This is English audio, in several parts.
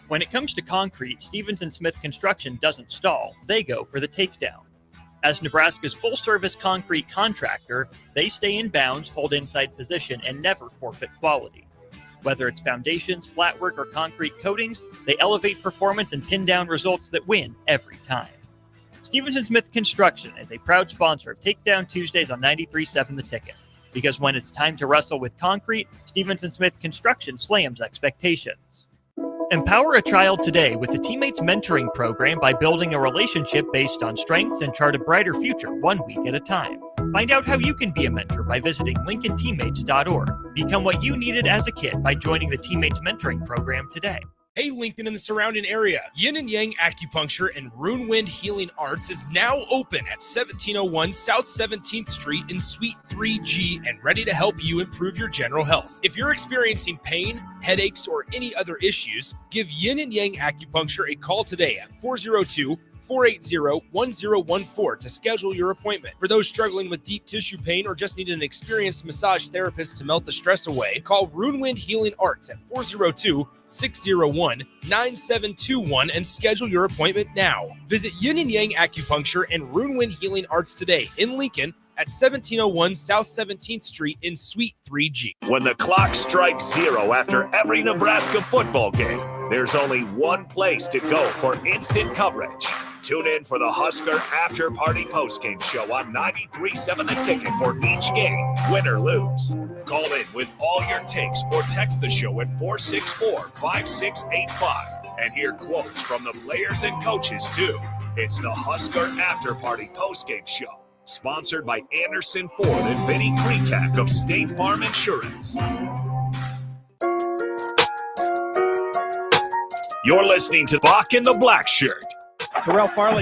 When it comes to concrete, Stevens & Smith Construction doesn't stall. They go for the takedown. As Nebraska's full-service concrete contractor, they stay in bounds, hold inside position, and never forfeit quality. Whether it's foundations, flatwork, or concrete coatings, they elevate performance and pin down results that win every time. Stevens & Smith Construction is a proud sponsor of Takedown Tuesdays on 93.7 The Ticket. Because when it's time to wrestle with concrete, Stevens & Smith Construction slams expectations. Empower a child today with the Teammates Mentoring Program by building a relationship based on strengths and chart a brighter future 1 week at a time. Find out how you can be a mentor by visiting LincolnTeammates.org. Become what you needed as a kid by joining the Teammates Mentoring Program today. Hey, Lincoln and the surrounding area. Yin and Yang Acupuncture and Rune Wind Healing Arts is now open at 1701 South 17th Street in Suite 3G and ready to help you improve your general health. If you're experiencing pain, headaches, or any other issues, give Yin and Yang Acupuncture a call today at 402-480-1014 to schedule your appointment. For those struggling with deep tissue pain or just need an experienced massage therapist to melt the stress away, call Rune Wind Healing Arts at 402-601-9721 and schedule your appointment now. Visit Yin and Yang Acupuncture and Rune Wind Healing Arts today in Lincoln at 1701 South 17th Street in Suite 3G. When the clock strikes zero after every Nebraska football game, there's only one place to go for instant coverage. Tune in for the Husker After Party Postgame Show on 93.7 The Ticket for each game, win or lose. Call in with all your takes or text the show at 464-5685 and hear quotes from the players and coaches too. It's the Husker After Party Postgame Show, sponsored by Anderson Ford and Vinny Krikak of State Farm Insurance. You're listening to Bock in the Blackshirt. Terrell Farley.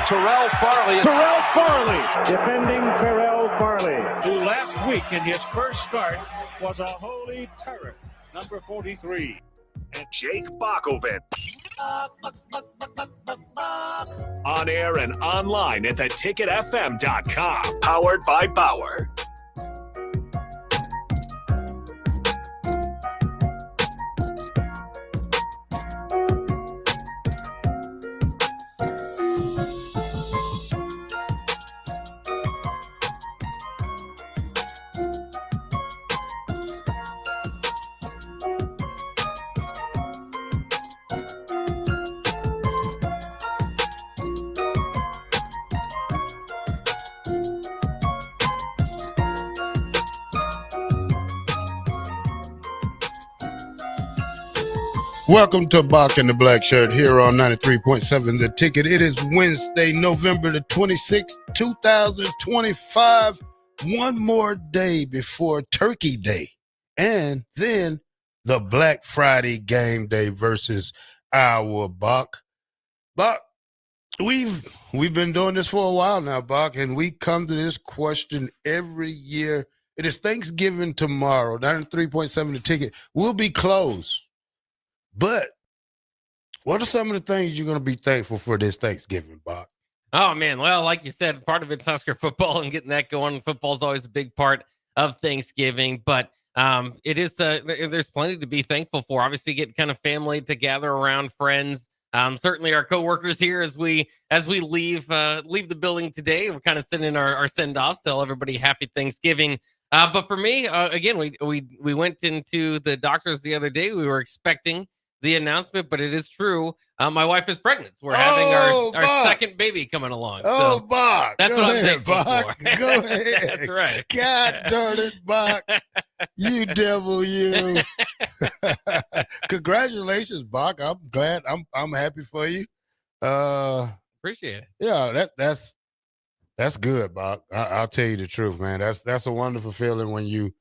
Defending Terrell Farley, who last week in his first start was a holy terror, number 43. And Jake Bockoven. On air and online at theticketfm.com. Powered by Bauer. Welcome to Bock and the Blackshirt here on 93.7 The Ticket. It is Wednesday, November the 26th, 2025. One more day before Turkey Day. And then the Black Friday game day versus our Bock. Bock, we've been doing this for a while now, Bock, and we come to this question every year. It is Thanksgiving tomorrow. 93.7 The Ticket will be closed. But what are some of the things you're going to be thankful for this Thanksgiving, Bock? Oh, man. Well, like you said, part of it's Husker football and getting that going. Football is always a big part of Thanksgiving, but it is there's plenty to be thankful for. Obviously, getting kind of family to gather around, friends. Certainly our coworkers here as we leave the building today. We're kind of sending our send-offs, tell everybody happy Thanksgiving. But for me, again, we went into the doctors the other day. We were expecting the announcement, but it is true. My wife is pregnant. So we're having our second baby coming along. Oh, so Bock. That's Go what ahead, I'm thankful Bock. for. Go ahead. That's right. God darn it, Bock. You devil, you. Congratulations, Bock. I'm glad. I'm happy for you. Appreciate it. Yeah, that's good, Bock. I'll tell you the truth, man. That's a wonderful feeling when you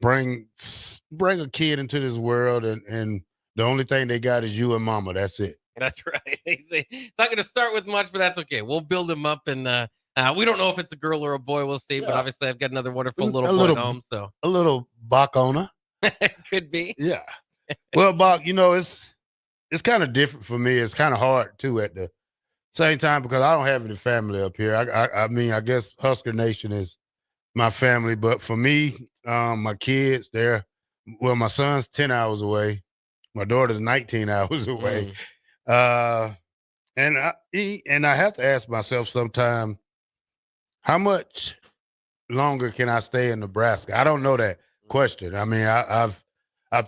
bring a kid into this world and the only thing they got is you and mama. That's it. That's right. It's not going to start with much, but that's okay. We'll build him up, and we don't know if it's a girl or a boy. We'll see. Yeah. But obviously, I've got another wonderful little boy at home. So a little Bock owner. Could be. Yeah. Well, Bock, it's kind of different for me. It's kind of hard too at the same time because I don't have any family up here. I mean, I guess Husker Nation is my family, but for me, my kids, my son's 10 hours away. My daughter's 19 hours away. And I have to ask myself sometime, how much longer can I stay in Nebraska? I don't know that question. I mean, I've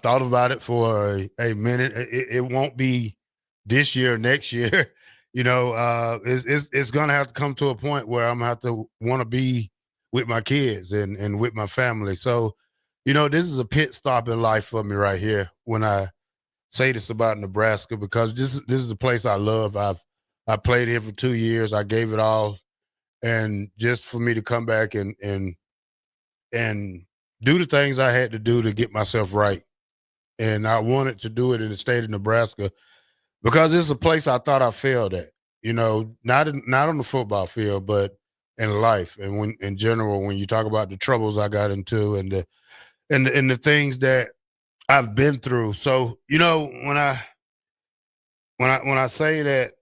thought about it for a minute. It won't be this year, next year. It's going to have to come to a point where I'm going to have to want to be with my kids and with my family. So, this is a pit stop in life for me right here when I say this about Nebraska, because this is a place I love. I played here for 2 years. I gave it all. And just for me to come back and do the things I had to do to get myself right. And I wanted to do it in the state of Nebraska because it's a place I thought I failed at, not on the football field, but in life. And when in general, when you talk about the troubles I got into and the things that I've been through. So, when I say that,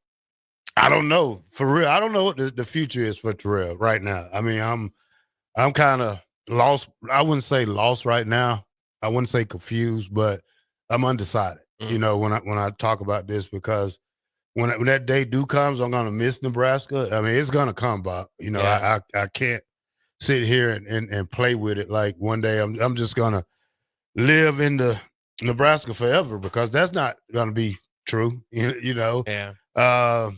I don't know for real. I don't know what the future is for Terrell right now. I mean, I'm kind of lost. I wouldn't say lost right now. I wouldn't say confused, but I'm undecided. When I talk about this, because when that day comes, I'm gonna miss Nebraska. I mean, it's gonna come, Bob. I can't sit here and play with it like one day I'm just gonna live in the Nebraska forever, because that's not gonna be true. Yeah.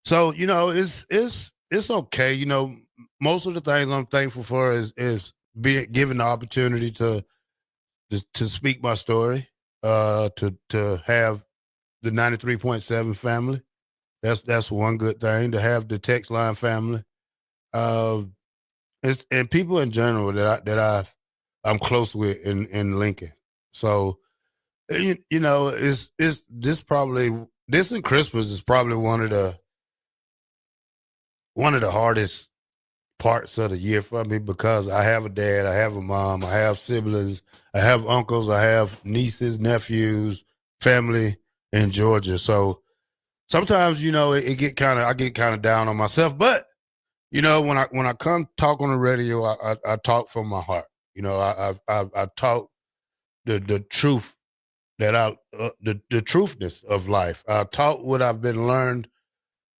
So it's okay. Most of the things I'm thankful for is being given the opportunity to speak my story, to have the 93.7 family. That's one good thing. To have the text line family, and people in general that I'm close with in Lincoln. So it's this and Christmas is probably one of the hardest parts of the year for me, because I have a dad, I have a mom, I have siblings, I have uncles, I have nieces, nephews, family in Georgia. So sometimes, I get kind of down on myself, but when I come talk on the radio, I talk from my heart. I talk the truth that the truthness of life. I talk what I've been learned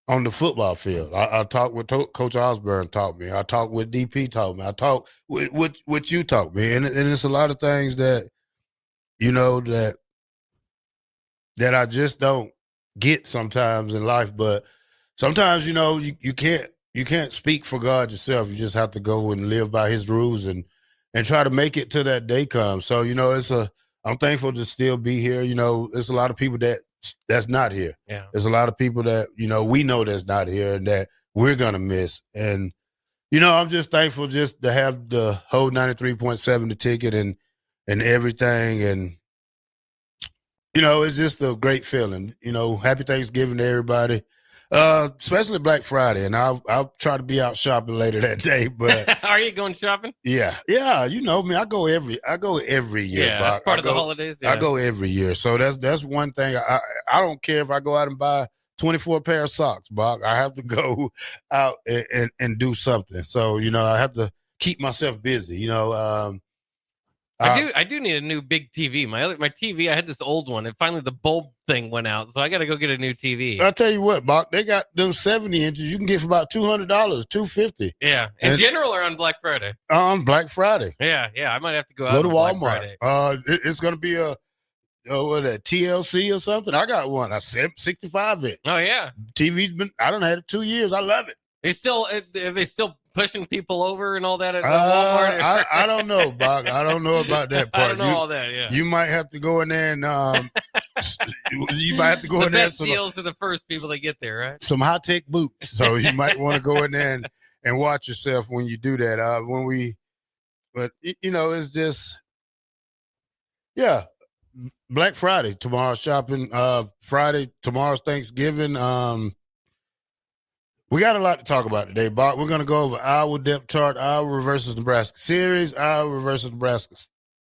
on the football field. I talk what Coach Osborne taught me. I talk what DP taught me. I talk what you taught me. And it's a lot of things that, that I just don't get sometimes in life. But sometimes, you can't speak for God yourself. You just have to go and live by his rules and try to make it till that day comes. So, I'm thankful to still be here. There's a lot of people that's not here. Yeah. There's a lot of people that, we know that's not here and that we're going to miss. And, I'm just thankful just to have the whole 93.7, the ticket and everything. And, it's just a great feeling. Happy Thanksgiving to everybody, especially Black Friday. And I'll try to be out shopping later that day. But are you going shopping? Yeah. Me. I go every year. Yeah, that's part of the holidays. Yeah. I go every year. So that's one thing. I don't care if I go out and buy 24 pair of socks, Bock. I have to go out and do something. So, I have to keep myself busy, I do need a new big TV. My TV, I had this old one, and finally the bulb thing went out, so I got to go get a new TV. I'll tell you what, Bock, they got them 70 inches you can get for about $200, $250. Yeah, in general or on Black Friday? On Black Friday. Yeah, I might have to go out. Go to Walmart. It's gonna be a TLC or something. I got one. I said 65 inch. Oh yeah, TV's I don't have it 2 years. I love it. Are they still pushing people over and all that at Walmart? I don't know, Bock. I don't know about that part. I don't know all that. Yeah, you might have to go in there and you might have to go in there. The best deals are the first people that get there, right? Some high tech boots. So you might want to go in there and watch yourself when you do that. But it's just, yeah. Black Friday, tomorrow's shopping. Friday, tomorrow's Thanksgiving. We got a lot to talk about today, Bock. We're going to go over our depth chart, our versus Nebraska series, our versus Nebraska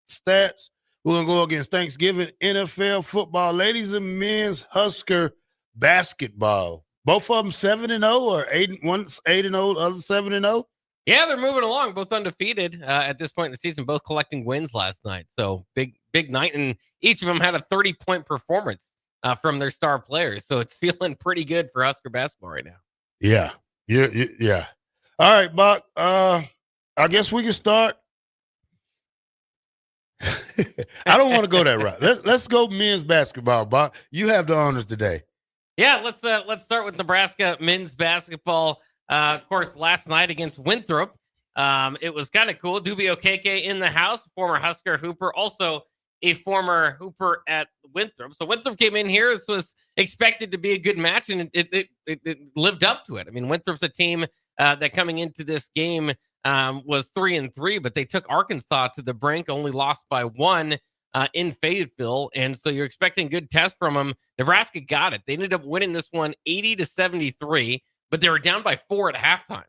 stats. We're going to go against Thanksgiving, NFL football, ladies and men's Husker basketball. Both of them 7-0 or 8, one's 8-0, the other 7-0. Yeah, they're moving along, both undefeated at this point in the season, both collecting wins last night. So big night, and each of them had a 30-point performance from their star players. So it's feeling pretty good for Husker basketball right now. Yeah. Yeah. All right, Bock. I guess we can start. I don't want to go that route. Let's go men's basketball, Bock. You have the honors today. Yeah, let's start with Nebraska men's basketball. Of course, last night against Winthrop, it was kind of cool. Dubio Keke in the house, former Husker hooper, also a former hooper at Winthrop. So Winthrop came in here. This was expected to be a good match, and it lived up to it. I mean, Winthrop's a team that coming into this game was 3-3, but they took Arkansas to the brink, only lost by 1 in Fayetteville. And so you're expecting good test from them. Nebraska got it. They ended up winning this one 80-73, but they were down by 4 at halftime.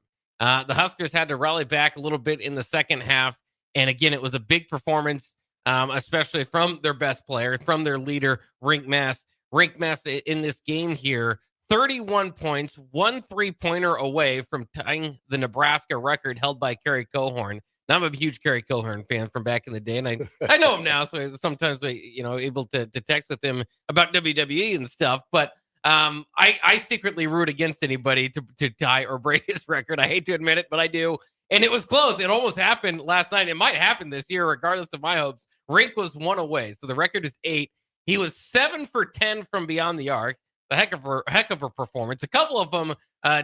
The Huskers had to rally back a little bit in the second half. And again, it was a big performance, especially from their best player, from their leader, Rink Mass. Rink Mass in this game here, 31 points, 1 3-pointer away from tying the Nebraska record held by Kerry Cohorn. Now, I'm a huge Kerry Cohorn fan from back in the day, and I know him now, so sometimes able to text with him about WWE and stuff. But I secretly root against anybody to tie or break his record. I hate to admit it, but I do. And it was close. It almost happened last night. It might happen this year, regardless of my hopes. Rink was 1 away, so the record is 8. He was 7 for 10 from beyond the arc. A heck of a performance. A couple of them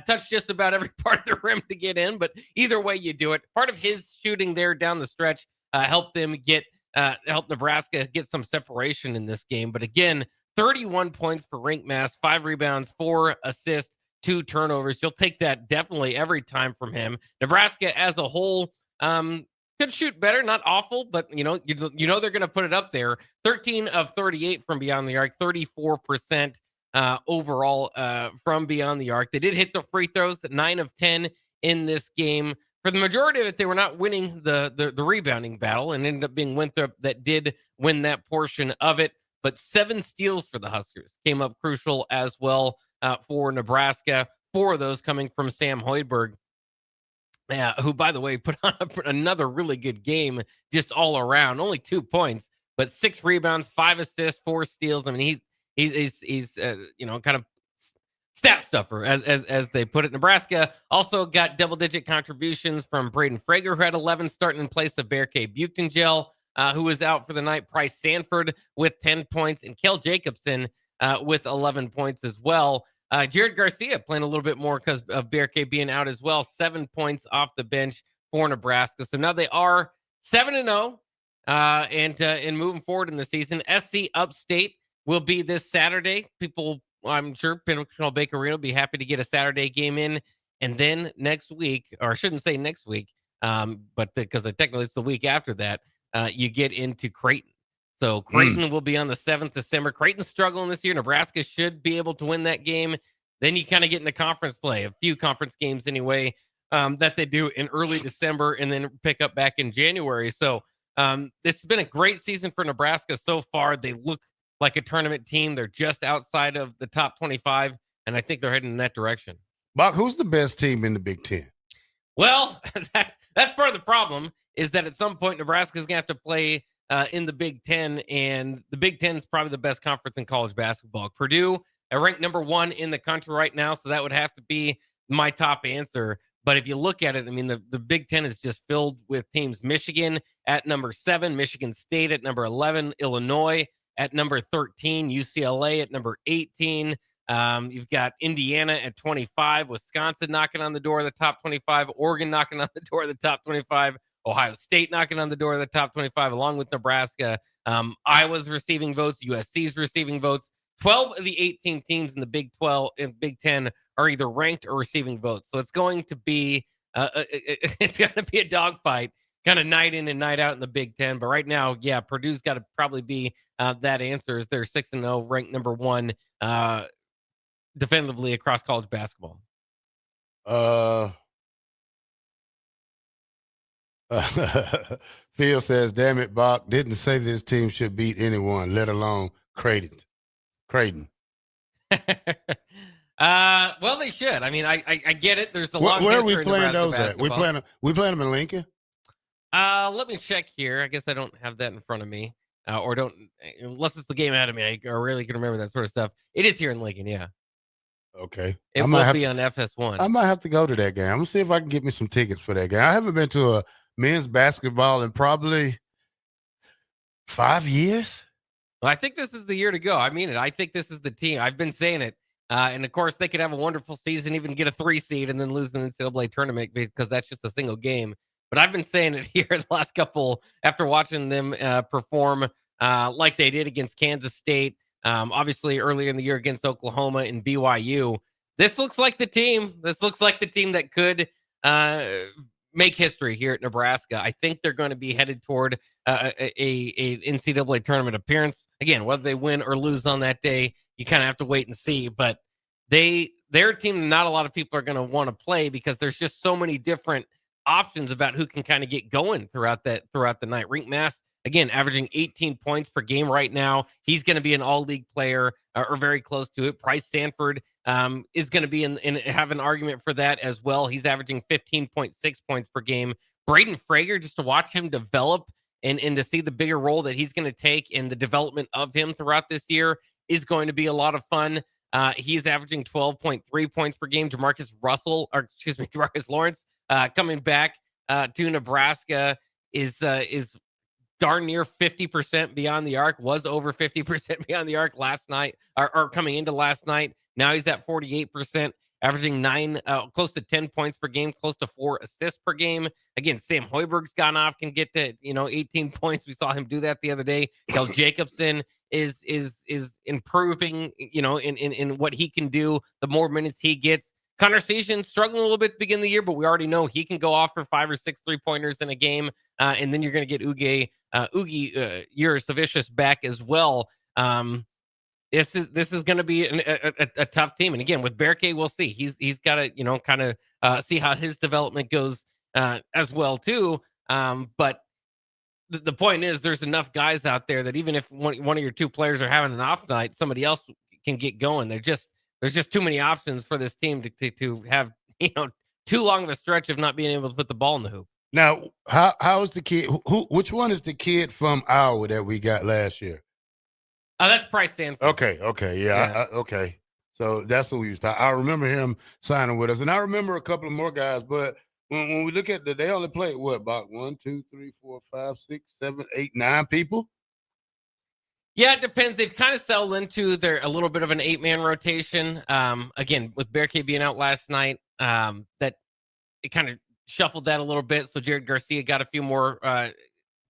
touched just about every part of the rim to get in, but either way you do it. Part of his shooting there down the stretch helped Nebraska get some separation in this game. But again, 31 points for Rink Mass, 5 rebounds, 4 assists, 2 turnovers. You'll take that definitely every time from him. Nebraska as a whole could shoot better, not awful, but they're going to put it up there. 13 of 38 from beyond the arc, 34% overall from beyond the arc. They did hit the free throws, 9 of 10 in this game. For the majority of it, they were not winning the rebounding battle, and ended up being Winthrop that did win that portion of it. But 7 steals for the Huskers came up crucial as well for Nebraska. 4 of those coming from Sam Hoiberg, who, by the way, put on another really good game just all around. Only 2 points, but 6 rebounds, 5 assists, 4 steals. I mean, he's kind of stat stuffer, as they put it. Nebraska also got double-digit contributions from Braden Frager, who had 11, starting in place of Berke Buchtengel, who was out for the night. Price Sanford with 10 points, and Kel Jacobson with 11 points as well. Jared Garcia playing a little bit more because of Berke being out as well. 7 points off the bench for Nebraska. So now they are 7-0, and moving forward in the season. SC Upstate will be this Saturday. People, I'm sure, Pinnacle Bank Arena will be happy to get a Saturday game in. And then next week, or I shouldn't say next week, but because technically it's the week after that, you get into Creighton. So Creighton will be on the 7th of December. Creighton's struggling this year. Nebraska should be able to win that game. Then you kind of get into conference play, a few conference games anyway, that they do in early December and then pick up back in January. So this has been a great season for Nebraska so far. They look like a tournament team. They're just outside of the top 25, and I think they're heading in that direction. Bock, who's the best team in the Big Ten? Well, that's part of the problem, is that at some point Nebraska's going to have to play in the Big Ten, and the Big Ten is probably the best conference in college basketball. Purdue ranked number 1 in the country right now, so that would have to be my top answer. But if you look at it, I mean, the Big Ten is just filled with teams. Michigan at number 7, Michigan State at number 11, Illinois at number 13, UCLA at number 18. You've got Indiana at 25, Wisconsin knocking on the door of the top 25, Oregon knocking on the door of the top 25, Ohio State knocking on the door of the top 25, along with Nebraska. Iowa's receiving votes. USC's receiving votes. 12 of the 18 teams in the Big 12 and Big 10 are either ranked or receiving votes. So it's going to be a dogfight, kind of night in and night out in the Big 10. But right now, yeah, Purdue's got to probably be that answer, as they're 6-0, ranked number 1 definitively across college basketball. Phil says, damn it, Bock, didn't say this team should beat anyone, let alone Creighton. Well, they should. I mean, I get it. There's a long Where are history we in playing Nebraska those at? basketball. We playing them in Lincoln? Let me check here. I guess I don't have that in front of me. or don't, unless it's the game ahead of me, I really can remember that sort of stuff. It is here in Lincoln, yeah. Okay. It will be on FS1. I might have to go to that game. I'm going to see if I can get me some tickets for that game. I haven't been to a men's basketball in probably 5 years. Well, I think this is the year to go. I mean it. I think this is the team. I've been saying it. And of course, they could have a wonderful season, even get a 3 seed, and then lose the NCAA tournament because that's just a single game. But I've been saying it here the last couple, after watching them perform like they did against Kansas State, obviously earlier in the year against Oklahoma and BYU. This looks like the team. This looks like the team that could make history here at Nebraska. I think they're going to be headed toward a NCAA tournament appearance. Again, whether they win or lose on that day, you kind of have to wait and see. But they're a team not a lot of people are going to want to play because there's just so many different options about who can kind of get going throughout the night. Rink Mass, again, averaging 18 points per game right now. He's going to be an all-league player or very close to it. Price Sanford is going to be in have an argument for that as well. He's averaging 15.6 points per game. Braden Frager, just to watch him develop and to see the bigger role that he's going to take in the development of him throughout this year is going to be a lot of fun. He's averaging 12.3 points per game. Demarcus Lawrence coming back to Nebraska is darn near 50% beyond the arc, was over 50% beyond the arc last night or coming into last night. Now he's at 48%, averaging close to 10 points per game, close to 4 assists per game. Again, Sam Hoiberg's gone off, can get to 18 points. We saw him do that the other day. Del Jacobson is improving, in what he can do. The more minutes he gets. Connor Sejan struggling a little bit to begin the year, but we already know he can go off for 5 or 6 3-pointers in a game. And then you're going to get Ugi Urasavicius back as well. This is going to be a tough team. And again, with Berke, we'll see. He's got to, kind of see how his development goes as well too. But the point is there's enough guys out there that even if one of your 2 players are having an off night, somebody else can get going. There's just too many options for this team to have, too long of a stretch of not being able to put the ball in the hoop. Now, how is the kid? Which one is the kid from Iowa that we got last year? That's Price Sanford. Okay, yeah. Okay. So that's what we used to. I remember him signing with us, and I remember a couple of more guys. But when we look at they only played about 1, 2, 3, 4, 5, 6, 7, 8, 9 people. Yeah, it depends. They've kind of settled into a little bit of an 8-man rotation. Again, with Berke being out last night, that it kind of shuffled that a little bit. So Jared Garcia got a few more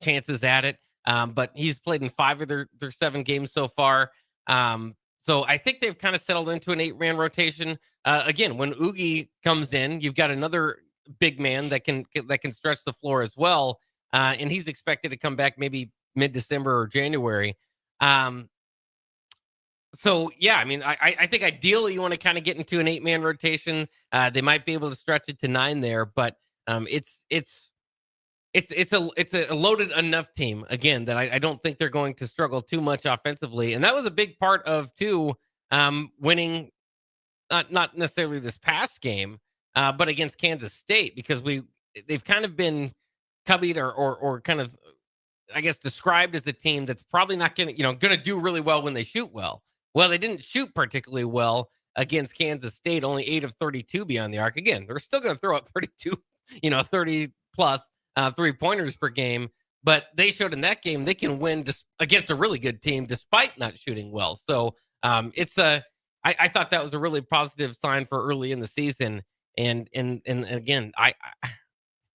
chances at it. But he's played in 5 of their 7 games so far. So I think they've kind of settled into an 8-man rotation. Again, when Ugi comes in, you've got another big man that can stretch the floor as well. And he's expected to come back maybe mid-December or January. So yeah, I mean, I think ideally you want to kind of get into an 8-man rotation. They might be able to stretch it to 9 there, but it's a loaded enough team again that I don't think they're going to struggle too much offensively. And that was a big part of too winning, not necessarily this past game, but against Kansas State, because they've kind of been cubbied or kind of, I guess, described as a team that's probably not going to do really well when they shoot well. Well, they didn't shoot particularly well against Kansas State, only 8 of 32 beyond the arc. Again, they're still going to throw up 32, 30 plus 3-pointers per game, but they showed in that game they can win against a really good team despite not shooting well. So I thought that was a really positive sign for early in the season. And again,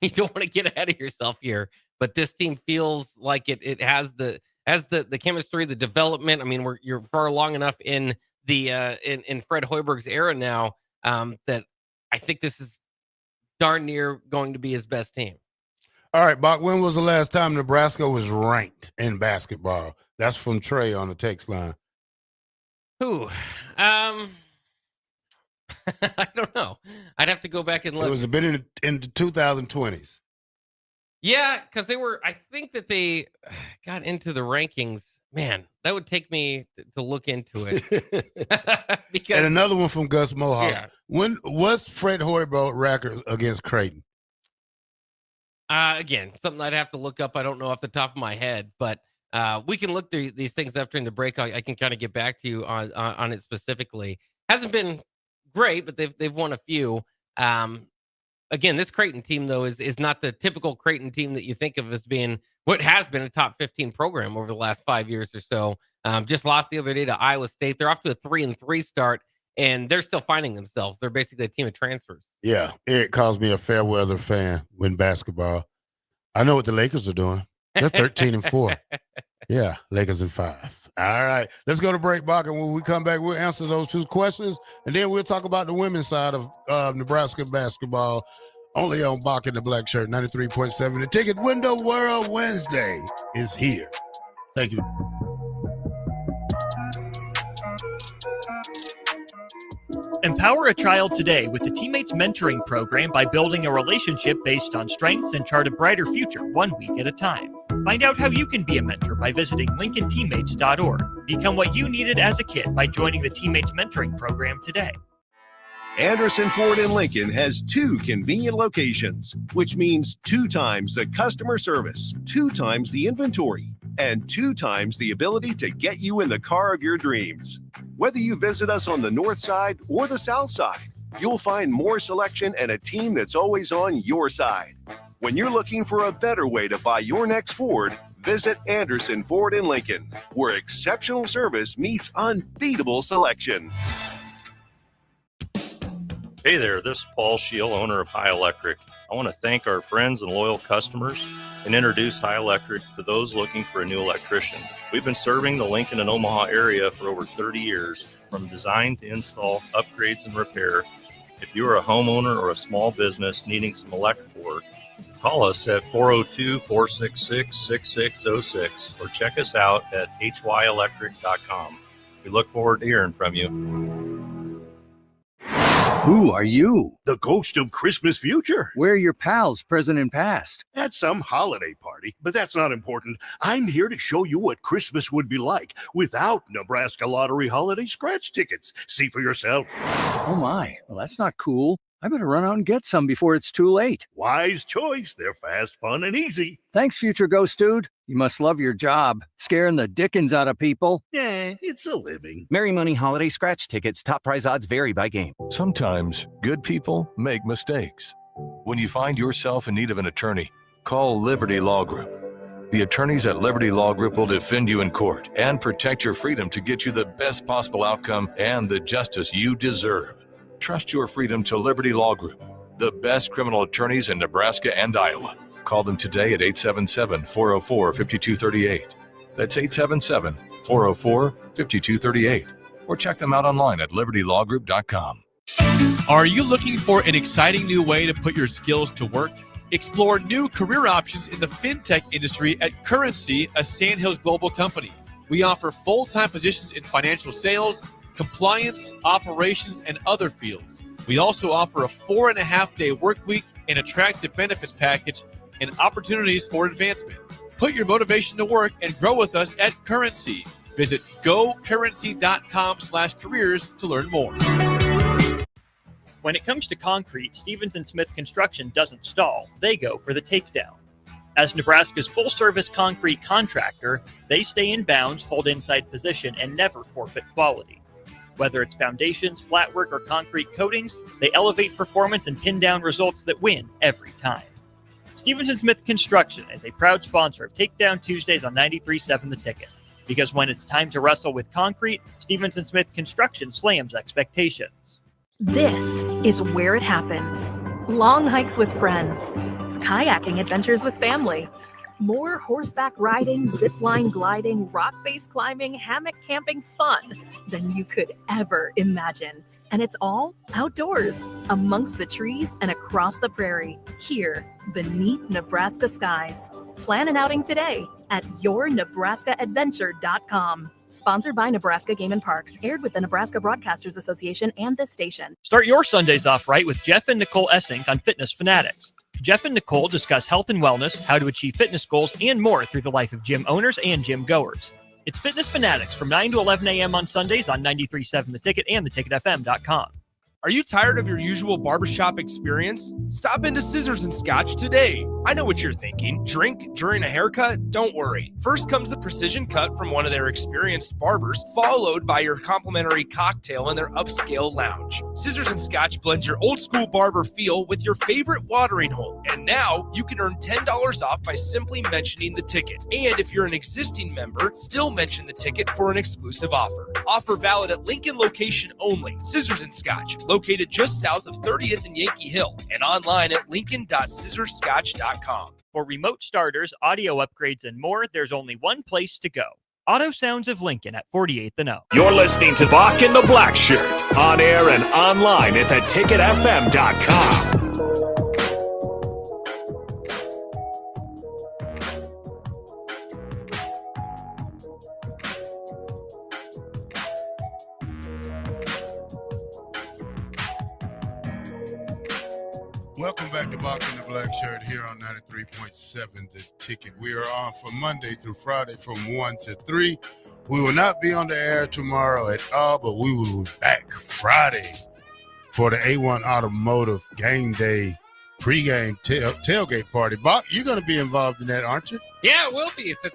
you don't want to get ahead of yourself here, but this team feels like it has the chemistry, the development. I mean, you're far long enough in in Fred Hoiberg's era now that I think this is darn near going to be his best team. All right, Bock, when was the last time Nebraska was ranked in basketball? That's from Trey on the text line. Who? I don't know. I'd have to go back and look. It was a bit in the 2020s. Yeah, because I think that they got into the rankings. Man, that would take me to look into it. Because, and another one from Gus Mohawk. Yeah. When was Fred Hoiberg record against Creighton? Again, something I'd have to look up. I don't know off the top of my head, but We can look through these things up during the break. I can kind of get back to you on it specifically. Hasn't been great, but they've won a few. Again, this Creighton team, though, is not the typical Creighton team that you think of as being what has been a top 15 program over the last 5 years or so. Just lost the other day to Iowa State. They're off to a 3-3 start, and they're still finding themselves. They're basically a team of transfers. Yeah, Eric calls me a fair weather fan when basketball. I know what the Lakers are doing. They're 13-4. Yeah, Lakers in 5. All right, let's go to break, Bock, and when we come back, we'll answer those 2 questions, and then we'll talk about the women's side of Nebraska basketball, only on Bock and the Blackshirt, 93.7. The Ticket Window World Wednesday is here. Thank you. Empower a child today with the Teammates Mentoring Program by building a relationship based on strengths and chart a brighter future 1 week at a time. Find out how you can be a mentor by visiting LincolnTeammates.org. Become what you needed as a kid by joining the Teammates Mentoring Program today. Anderson Ford in Lincoln has 2 convenient locations, which means 2 times the customer service, 2 times the inventory, and 2 times the ability to get you in the car of your dreams. Whether you visit us on the north side or the south side, you'll find more selection and a team that's always on your side. When you're looking for a better way to buy your next Ford, visit Anderson Ford in Lincoln, where exceptional service meets unbeatable selection. Hey there, this is Paul Scheel, owner of High Electric. I want to thank our friends and loyal customers and introduce High Electric to those looking for a new electrician. We've been serving the Lincoln and Omaha area for over 30 years, from design to install, upgrades, and repair. If you are a homeowner or a small business needing some electrical work, call us at 402-466-6606 or check us out at hyelectric.com. We look forward to hearing from you. Who are you? The ghost of Christmas future. Where are your pals, present and past? At some holiday party, but that's not important. I'm here to show you what Christmas would be like without Nebraska Lottery holiday scratch tickets. See for yourself. Oh my, well that's not cool. I better run out and get some before it's too late. Wise choice. They're fast, fun, and easy. Thanks, future ghost dude. You must love your job, scaring the dickens out of people. Yeah, it's a living. Merry Money Holiday Scratch Tickets. Top prize odds vary by game. Sometimes good people make mistakes. When you find yourself in need of an attorney, call Liberty Law Group. The attorneys at Liberty Law Group will defend you in court and protect your freedom to get you the best possible outcome and the justice you deserve. Trust your freedom to Liberty Law Group, the best criminal attorneys in Nebraska and Iowa. Call them today at 877-404-5238. That's 877-404-5238. Or check them out online at libertylawgroup.com. Are you looking for an exciting new way to put your skills to work? Explore new career options in the fintech industry at Currency, a Sandhills global company. We offer full-time positions in financial sales, compliance, operations, and other fields. We also offer a 4.5-day work week, an attractive benefits package, and opportunities for advancement. Put your motivation to work and grow with us at Currency. Visit gocurrency.com/careers to learn more. When it comes to concrete, Stevens & Smith Construction doesn't stall. They go for the takedown. As Nebraska's full-service concrete contractor, they stay in bounds, hold inside position, and never forfeit quality. Whether it's foundations, flatwork, or concrete coatings, they elevate performance and pin down results that win every time. Stevens & Smith Construction is a proud sponsor of Takedown Tuesdays on 93.7 The Ticket. Because when it's time to wrestle with concrete, Stevens & Smith Construction slams expectations. This is where it happens. Long hikes with friends, kayaking adventures with family, more horseback riding, zipline gliding, rock face climbing, hammock camping fun than you could ever imagine. And it's all outdoors, amongst the trees and across the prairie, here beneath Nebraska skies. Plan an outing today at yournebraskaadventure.com. Sponsored by Nebraska Game and Parks, aired with the Nebraska Broadcasters Association and this station. Start your Sundays off right with Jeff and Nicole Essink on Fitness Fanatics. Jeff and Nicole discuss health and wellness, how to achieve fitness goals, and more through the life of gym owners and gym goers. It's Fitness Fanatics from 9 to 11 a.m. on Sundays on 93.7 The Ticket and theticketfm.com. Are you tired of your usual barbershop experience? Stop into Scissors and Scotch today. I know what you're thinking. Drink during a haircut? Don't worry. First comes the precision cut from one of their experienced barbers, followed by your complimentary cocktail in their upscale lounge. Scissors and Scotch blends your old school barber feel with your favorite watering hole. And now you can earn $10 off by simply mentioning the ticket. And if you're an existing member, still mention the ticket for an exclusive offer. Offer valid at Lincoln location only. Scissors and Scotch, located just south of 30th and Yankee Hill, and online at lincoln.scissorscotch.com. For remote starters, audio upgrades, and more, there's only one place to go. Auto Sounds of Lincoln at 48th and O. You're listening to Bock and the Blackshirt, on air and online at theticketfm.com. Welcome back to Bock and the Blackshirt here on 93.7 The Ticket. We are on from Monday through Friday from 1 to 3. We will not be on the air tomorrow at all, but we will be back Friday for the A1 Automotive Game Day pregame tailgate party. Bock, you're going to be involved in that, aren't you? Yeah, it will be. Since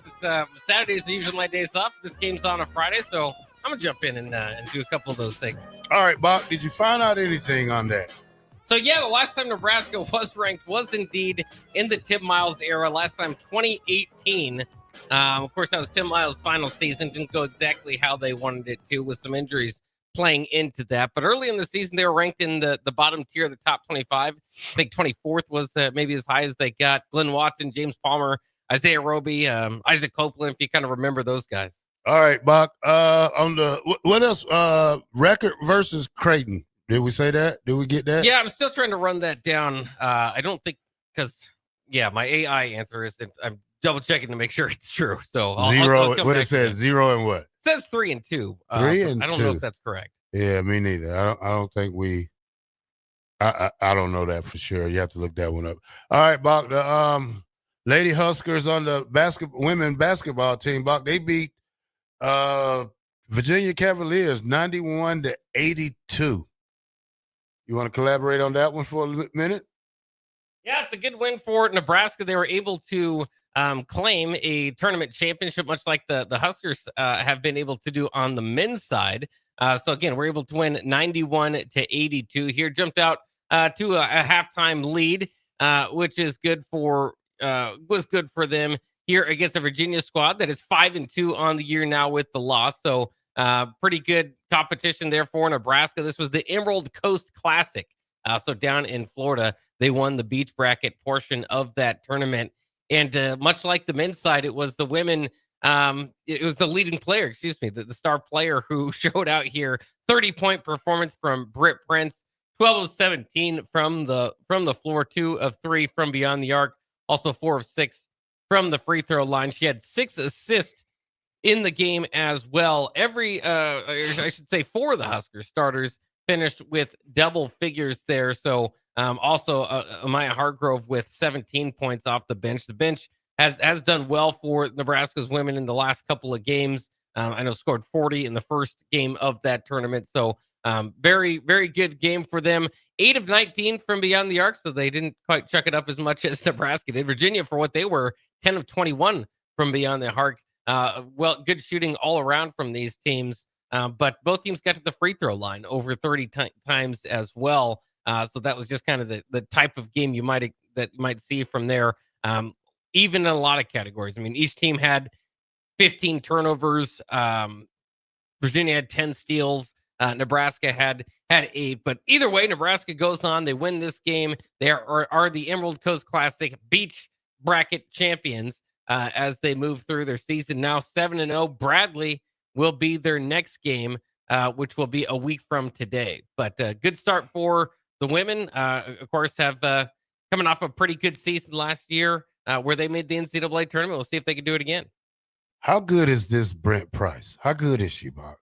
Saturdays are usually my days off, this game's on a Friday, so I'm going to jump in and do a couple of those things. All right, Bock, did you find out anything on that? So, yeah, the last time Nebraska was ranked was indeed in the Tim Miles era. Last time, 2018. Of course, that was Tim Miles' final season. Didn't go exactly how they wanted it to, with some injuries playing into that. But early in the season, they were ranked in the bottom tier of the top 25. I think 24th was maybe as high as they got. Glenn Watson, James Palmer, Isaiah Roby, Isaac Copeland, if you kind of remember those guys. All right, Bock. On the what else? Record versus Creighton. Did we say that? Did we get that? Yeah, I'm still trying to run that down. I don't think because my AI answer is I'm double checking to make sure it's true. So I'll what it says? 0 and what? It says 3 and 2. 3 and 2. I don't know if that's correct. Yeah, me neither. I don't think we. I don't know that for sure. You have to look that one up. All right, Bock. The Lady Huskers on the women basketball team, Bock, they beat Virginia Cavaliers 91-82. You want to collaborate on that one for a minute? Yeah, it's a good win for Nebraska. They were able to claim a tournament championship, much like the Huskers have been able to do on the men's side. So again, we're able to win 91-82 here. Jumped out to a halftime lead, which is good for was good for them here against a Virginia squad that is 5-2 on the year now with the loss. So pretty good competition there for Nebraska. This was the Emerald Coast Classic. So down in Florida, they won the beach bracket portion of that tournament. And much like the men's side, it was the women. It was the leading player, the star player who showed out here. 30-point performance from Britt Prince, 12 of 17 from the floor, 2 of 3 from beyond the arc, also 4 of 6 from the free throw line. She had 6 assists in the game as well. I should say 4 of the Husker starters finished with double figures there. So also Amaya Hargrove with 17 points off the bench. The bench has done well for Nebraska's women in the last couple of games. I know scored 40 in the first game of that tournament. So very, very good game for them. 8 of 19 from beyond the arc, so they didn't quite chuck it up as much as Nebraska did. Virginia, for what they were, 10 of 21 from beyond the arc. Well, good shooting all around from these teams, but both teams got to the free throw line over 30 times as well. So that was just kind of the type of game you might see from there. Even in a lot of categories. I mean, each team had 15 turnovers. Virginia had 10 steals. Nebraska had 8. But either way, Nebraska goes on. They win this game. They are the Emerald Coast Classic beach bracket champions as they move through their season. Now 7-0. Bradley will be their next game, which will be a week from today. But good start for the women. Of course, have coming off a pretty good season last year where they made the NCAA tournament. We'll see if they can do it again. How good is this Brent Price? How good is she, Bob?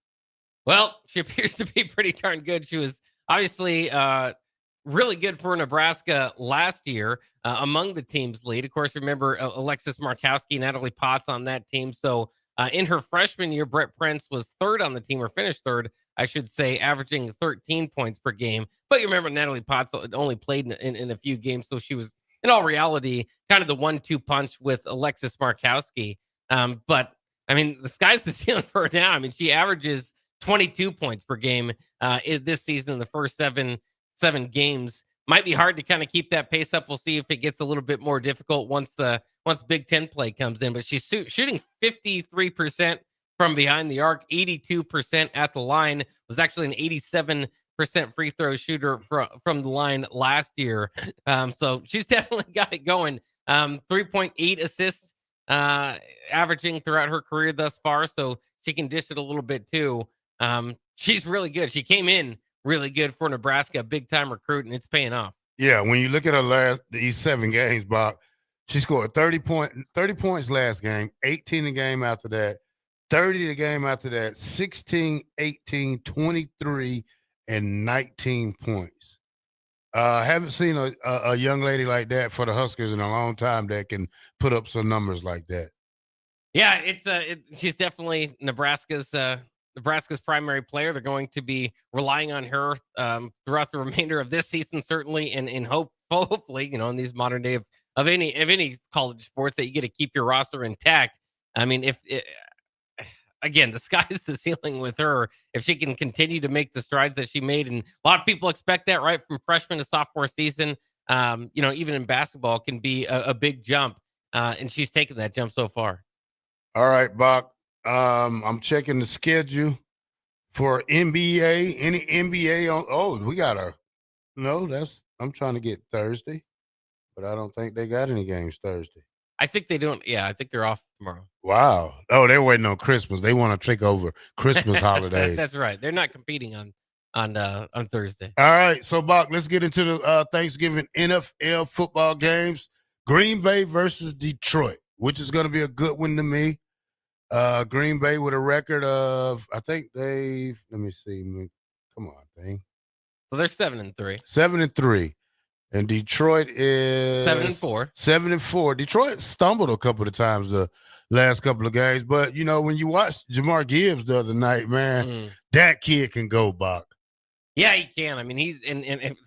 Well, she appears to be pretty darn good. She was obviously really good for Nebraska last year among the team's lead. Of course, remember Alexis Markowski, Natalie Potts on that team. So in her freshman year, Brett Prince was third on the team or finished third I should say, averaging 13 points per game. But you remember Natalie Potts only played in a few games, so she was, in all reality, kind of the 1-2 punch with Alexis Markowski. But, I mean, the sky's the ceiling for her now. I mean, she averages 22 points per game this season in the first seven games. Might be hard to kind of keep that pace up. We'll see if it gets a little bit more difficult once Big Ten play comes in. But she's shooting 53% from behind the arc, 82% at the line. Was actually an 87% free throw shooter from the line last year. So she's definitely got it going. 3.8 assists averaging throughout her career thus far. So she can dish it a little bit too. She's really good. She came in really good for Nebraska, big time recruit, and it's paying off. Yeah, when you look at these 7 games, Bob, she scored 30 points last game, 18 a game after that, 30 the game after that, 16, 18, 23, and 19 points. Haven't seen a young lady like that for the Huskers in a long time that can put up some numbers like that. Yeah, she's definitely Nebraska's primary player. They're going to be relying on her throughout the remainder of this season, certainly, and hopefully, in these modern day of any college sports, that you get to keep your roster intact. I mean, again, the sky's the ceiling with her if she can continue to make the strides that she made, and a lot of people expect that, right, from freshman to sophomore season. Even in basketball, can be a big jump, and she's taken that jump so far. All right, Bock. I'm checking the schedule for NBA. Any NBA on? Oh, we got I'm trying to get Thursday, but I don't think they got any games Thursday. I think they don't. Yeah, I think they're off tomorrow. Wow. Oh, they're waiting on Christmas. They want to take over Christmas holidays. That's right. They're not competing on Thursday. All right. So, Bock, let's get into the Thanksgiving NFL football games. Green Bay versus Detroit, which is going to be a good one to me. Green Bay with a record of, I think let me see. Come on, thing. So they're 7-3. 7-3. And Detroit is 7-4. 7-4. Detroit stumbled a couple of times the last couple of games, but when you watch Jamar Gibbs the other night, man, that kid can go, Bock. Yeah, he can. I mean, he's in.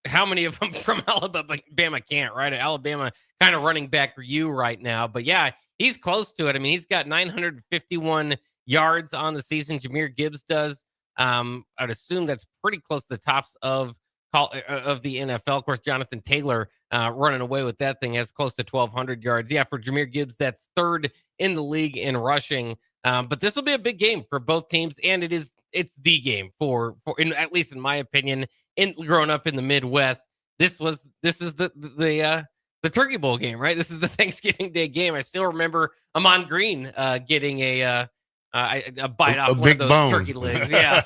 How many of them from Alabama can't, right? Alabama kind of running back you right now, but yeah, he's close to it. I mean, he's got 951 yards on the season. Jahmyr Gibbs does. I'd assume that's pretty close to the tops of the NFL. Of course, Jonathan Taylor running away with that thing has close to 1,200 yards. Yeah, for Jahmyr Gibbs, that's third in the league in rushing. But this will be a big game for both teams, and it's the game for at least in my opinion. Growing up in the Midwest, this is the Turkey Bowl game, right? This is the Thanksgiving Day game. I still remember Amon Green getting a bite off one of those bone. Turkey legs. Yeah,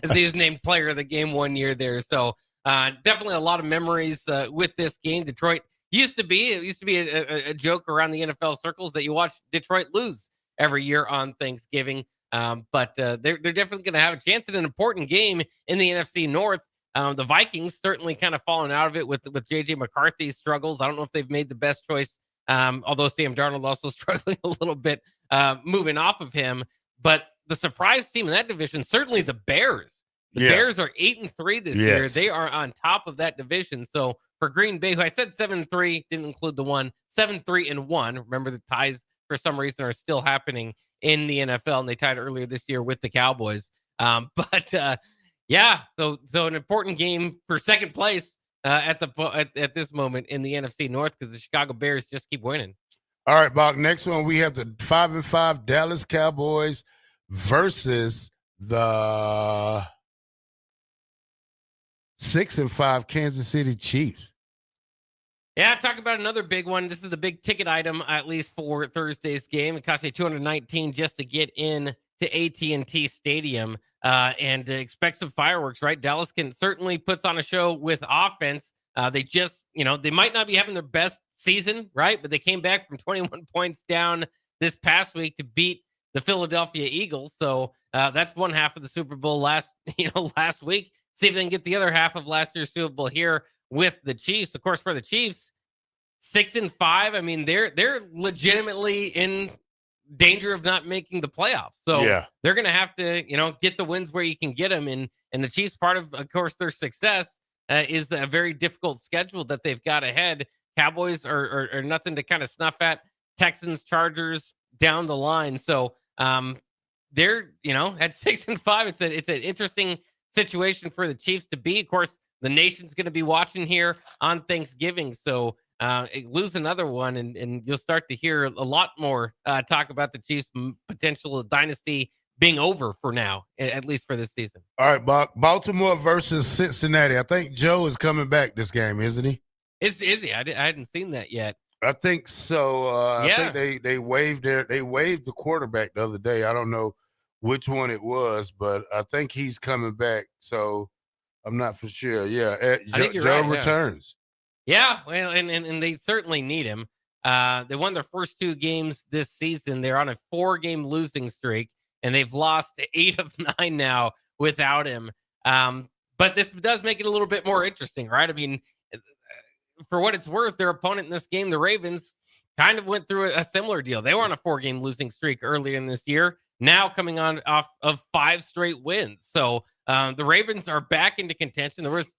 as he was named player of the game one year there. So definitely a lot of memories with this game. Detroit used to be a joke around the NFL circles that you watch Detroit lose every year on Thanksgiving. But they're definitely going to have a chance in an important game in the NFC North. The Vikings certainly kind of fallen out of it with J.J. McCarthy's struggles. I don't know if they've made the best choice, although Sam Darnold also struggling a little bit moving off of him. But the surprise team in that division, certainly the Bears. The Bears are 8-3 this year. They are on top of that division. So for Green Bay, who I said 7-3, didn't include the 1, 7-3-1. Remember, the ties for some reason are still happening in the NFL, and they tied earlier this year with the Cowboys. Yeah, so an important game for second place at this moment in the NFC North, because the Chicago Bears just keep winning. All right, Bock. Next one, we have the 5-5 Dallas Cowboys versus the 6-5 Kansas City Chiefs. Yeah, talk about another big one. This is the big ticket item, at least for Thursday's game. It cost me $219 just to get in to AT&T Stadium, and expect some fireworks, right? Dallas can certainly puts on a show with offense. They just, they might not be having their best season, right? But they came back from 21 points down this past week to beat the Philadelphia Eagles. So that's one half of the Super Bowl last week. See if they can get the other half of last year's Super Bowl here with the Chiefs. Of course, for the Chiefs, 6-5. I mean, they're legitimately in danger of not making the playoffs. So Yeah. they're going to have to, get the wins where you can get them. And the Chiefs, part of course, their success is a very difficult schedule that they've got ahead. Cowboys are nothing to kind of snuff at. Texans, Chargers down the line. So they're, at 6-5, it's an interesting situation for the Chiefs to be. Of course, the nation's going to be watching here on Thanksgiving. So lose another one, and you'll start to hear a lot more talk about the Chiefs' potential dynasty being over for now, at least for this season. All right, Bock. Baltimore versus Cincinnati. I think Joe is coming back this game, isn't he? Is he? I hadn't seen that yet. I think so. Yeah. I think they waived the quarterback the other day. I don't know which one it was, but I think he's coming back. So I'm not for sure. Yeah, Joe returns. Yeah, well, and they certainly need him. They won their first 2 games this season. They're on a 4-game losing streak, and they've lost 8 of 9 now without him. But this does make it a little bit more interesting, right? I mean, for what it's worth, their opponent in this game, the Ravens, kind of went through a similar deal. They were on a 4-game losing streak earlier in this year, now coming off of 5 straight wins. So the Ravens are back into contention. There was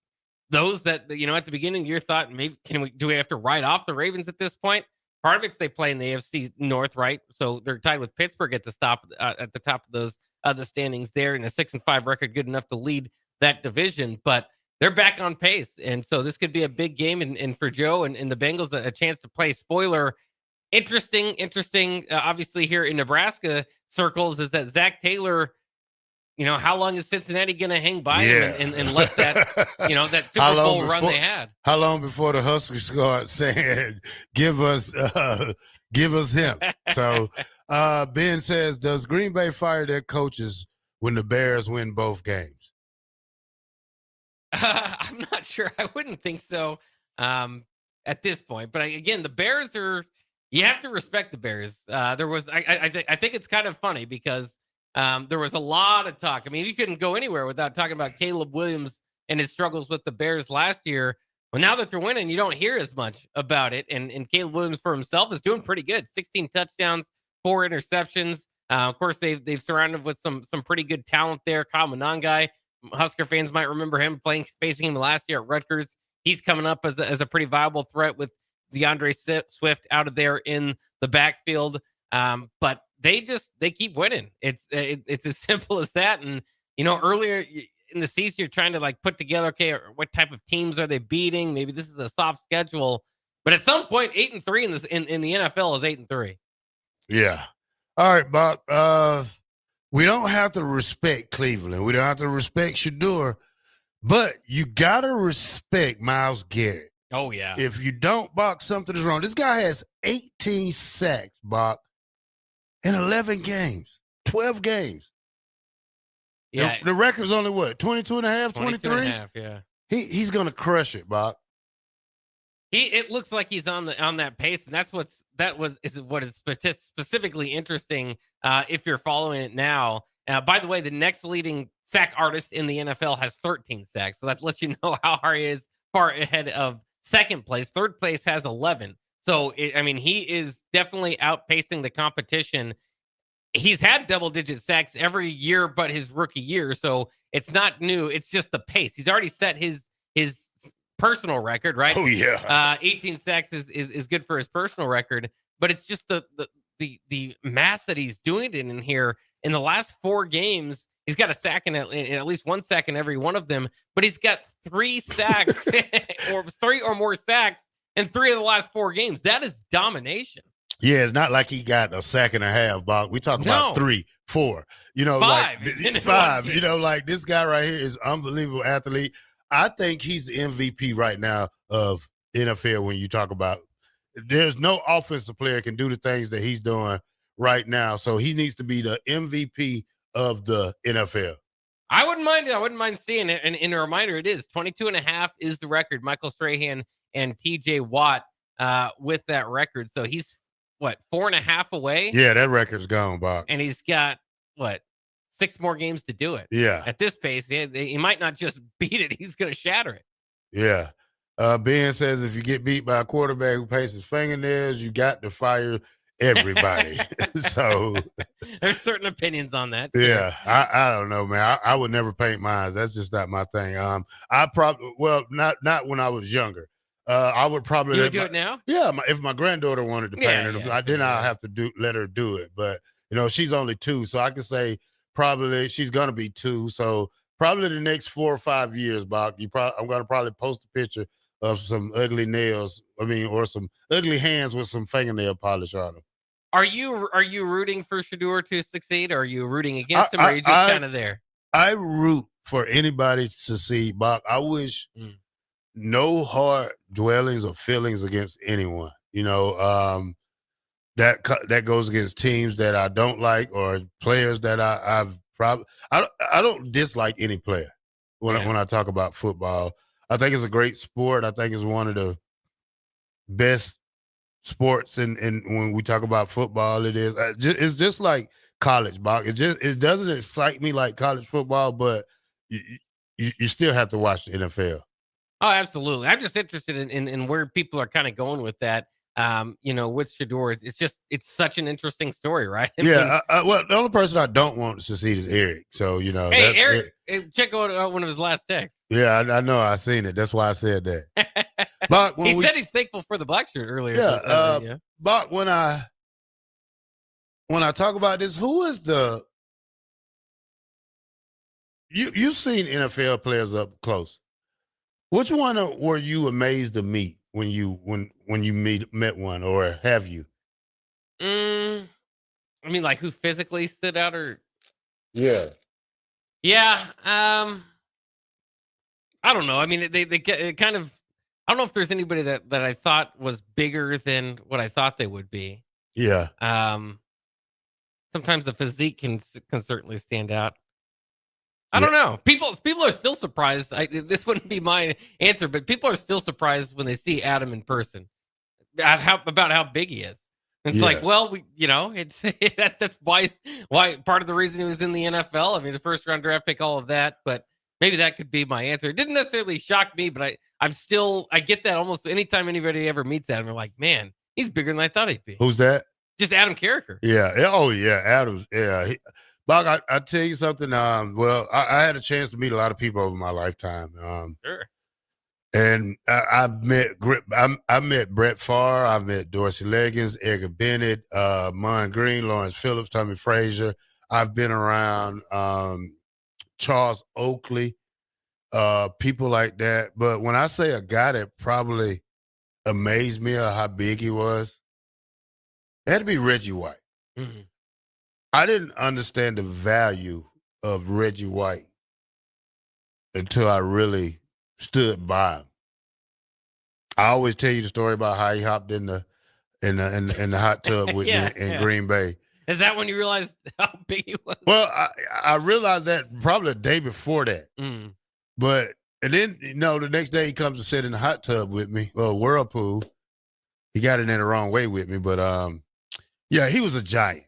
those that, at the beginning of the year thought, maybe do we have to write off the Ravens at this point? Part of it's they play in the AFC North, right? So they're tied with Pittsburgh at the top of those the standings there, and a 6-5 record, good enough to lead that division. But they're back on pace, and so this could be a big game. And for Joe and the Bengals, a chance to play spoiler. Interesting. Obviously, here in Nebraska circles, is that Zach Taylor. How long is Cincinnati going to hang by him and let that, that Super Bowl run they had? How long before the Huskers start saying, give us him? So Ben says, does Green Bay fire their coaches when the Bears win both games? I'm not sure. I wouldn't think so at this point. But again, the Bears you have to respect the Bears. I think it's kind of funny because there was a lot of talk. I mean, you couldn't go anywhere without talking about Caleb Williams and his struggles with the Bears last year. Well, now that they're winning, you don't hear as much about it. And Caleb Williams for himself is doing pretty good. 16 touchdowns, 4 interceptions. Of course, they've surrounded with some pretty good talent there. Kyle Monangai, Husker fans might remember him facing him last year at Rutgers. He's coming up as a pretty viable threat with DeAndre Swift out of there in the backfield. But they keep winning. It's as simple as that. And, earlier in the season, you're trying to put together, okay, what type of teams are they beating? Maybe this is a soft schedule, but at some point, 8-3 in the NFL is 8-3. Yeah. All right, Bob. We don't have to respect Cleveland. We don't have to respect Shador, but you got to respect Myles Garrett. Oh, yeah. If you don't, Bock, something is wrong. This guy has 18 sacks, Bock, in 11 games, 12 games. Yeah. The record's only what, 22 and a half, 23? Yeah. He's going to crush it, Bock. It looks like he's on that pace, and that's what is specifically interesting if you're following it now. By the way, the next leading sack artist in the NFL has 13 sacks, so that lets you know how hard he is, far ahead of second place. Third place has 11. So he is definitely outpacing the competition. He's had double-digit sacks every year, but his rookie year, so it's not new. It's just the pace. He's already set his personal record, right? Oh yeah. 18 sacks is good for his personal record, but it's just the mass that he's doing it in here. In the last 4 games, he's got a sack in at least 1 sack in every one of them, but he's got 3 sacks or 3 or more sacks in 3 of the last 4 games. That is domination. Yeah, it's not like he got a sack and a half, Bob. We talk about 3, 4, 5. 5. This guy right here is unbelievable athlete. I think he's the MVP right now of NFL when you talk about there's no offensive player can do the things that he's doing right now. So he needs to be the MVP of the NFL. I wouldn't mind it. I wouldn't mind seeing it. And in a reminder, it is 22.5 is the record. Michael Strahan and TJ Watt with that record. So he's 4.5 away? Yeah, that record's gone, Bob. And he's got 6 more games to do it. Yeah. At this pace, he might not just beat it, he's going to shatter it. Yeah. Ben says if you get beat by a quarterback who paints his fingernails, you got to fire everybody. So there's certain opinions on that. Sure. Yeah, I don't know, man. I would never paint mine. That's just not my thing. I probably not when I was younger. I would probably you would do it now. Yeah, if my granddaughter wanted to paint it, then I'll have to let her do it. But she's only 2, so I could say probably she's gonna be 2. So probably the next 4 or 5 years, Bock. I'm gonna probably post a picture of some ugly nails. Or some ugly hands with some fingernail polish on them. Are you rooting for Shedeur to succeed, or are you rooting against him, or are you just kind of there? I root for anybody to succeed, Bock. I wish no hard dwellings or feelings against anyone. That goes against teams that I don't like or players that I don't dislike any player when I talk about football. I think it's a great sport. I think it's one of the best sports, and when we talk about football, it is. It's just like college, Bock. It doesn't excite me like college football, but you still have to watch the NFL. Oh, absolutely. I'm just interested in where people are kind of going with that. With Shedeur, it's such an interesting story, right? Well, the only person I don't want to succeed is Eric. So hey, Eric, check out one of his last texts. Yeah, I know. I seen it. That's why I said that. Bock, he said he's thankful for the Blackshirt earlier. Yeah, Bock, when I talk about this, who is the you've seen NFL players up close? Which one were you amazed to meet when you met one, or have you? Like who physically stood out, or? Yeah. I don't know. They kind of. I don't know if there's anybody that I thought was bigger than what I thought they would be. Yeah. Sometimes the physique can certainly stand out. I don't know. People are still surprised. This wouldn't be my answer, but people are still surprised when they see Adam in person about how big he is. It's like, well, it's that's why part of the reason he was in the NFL. The first round draft pick, all of that, but maybe that could be my answer. It didn't necessarily shock me, but I get that almost anytime anybody ever meets Adam. They're like, man, he's bigger than I thought he'd be. Who's that? Just Adam Carricker. Yeah. Oh yeah, Adam's. Yeah. Bock, I tell you something. I had a chance to meet a lot of people over my lifetime. Sure. And I met Brett Favre. I met Dorsey Leggins, Edgar Bennett, Mon Green, Lawrence Phillips, Tommy Frazier. I've been around Charles Oakley, people like that. But when I say a guy that probably amazed me at how big he was, it had to be Reggie White. Mm-hmm. I didn't understand the value of Reggie White until I really stood by him. I always tell you the story about how he hopped in the hot tub with me in Green Bay. Is that when you realized how big he was? Well, I realized that probably the day before that. Mm. But and then the next day he comes to sit in the hot tub with me, whirlpool. He got it in the wrong way with me, but he was a giant.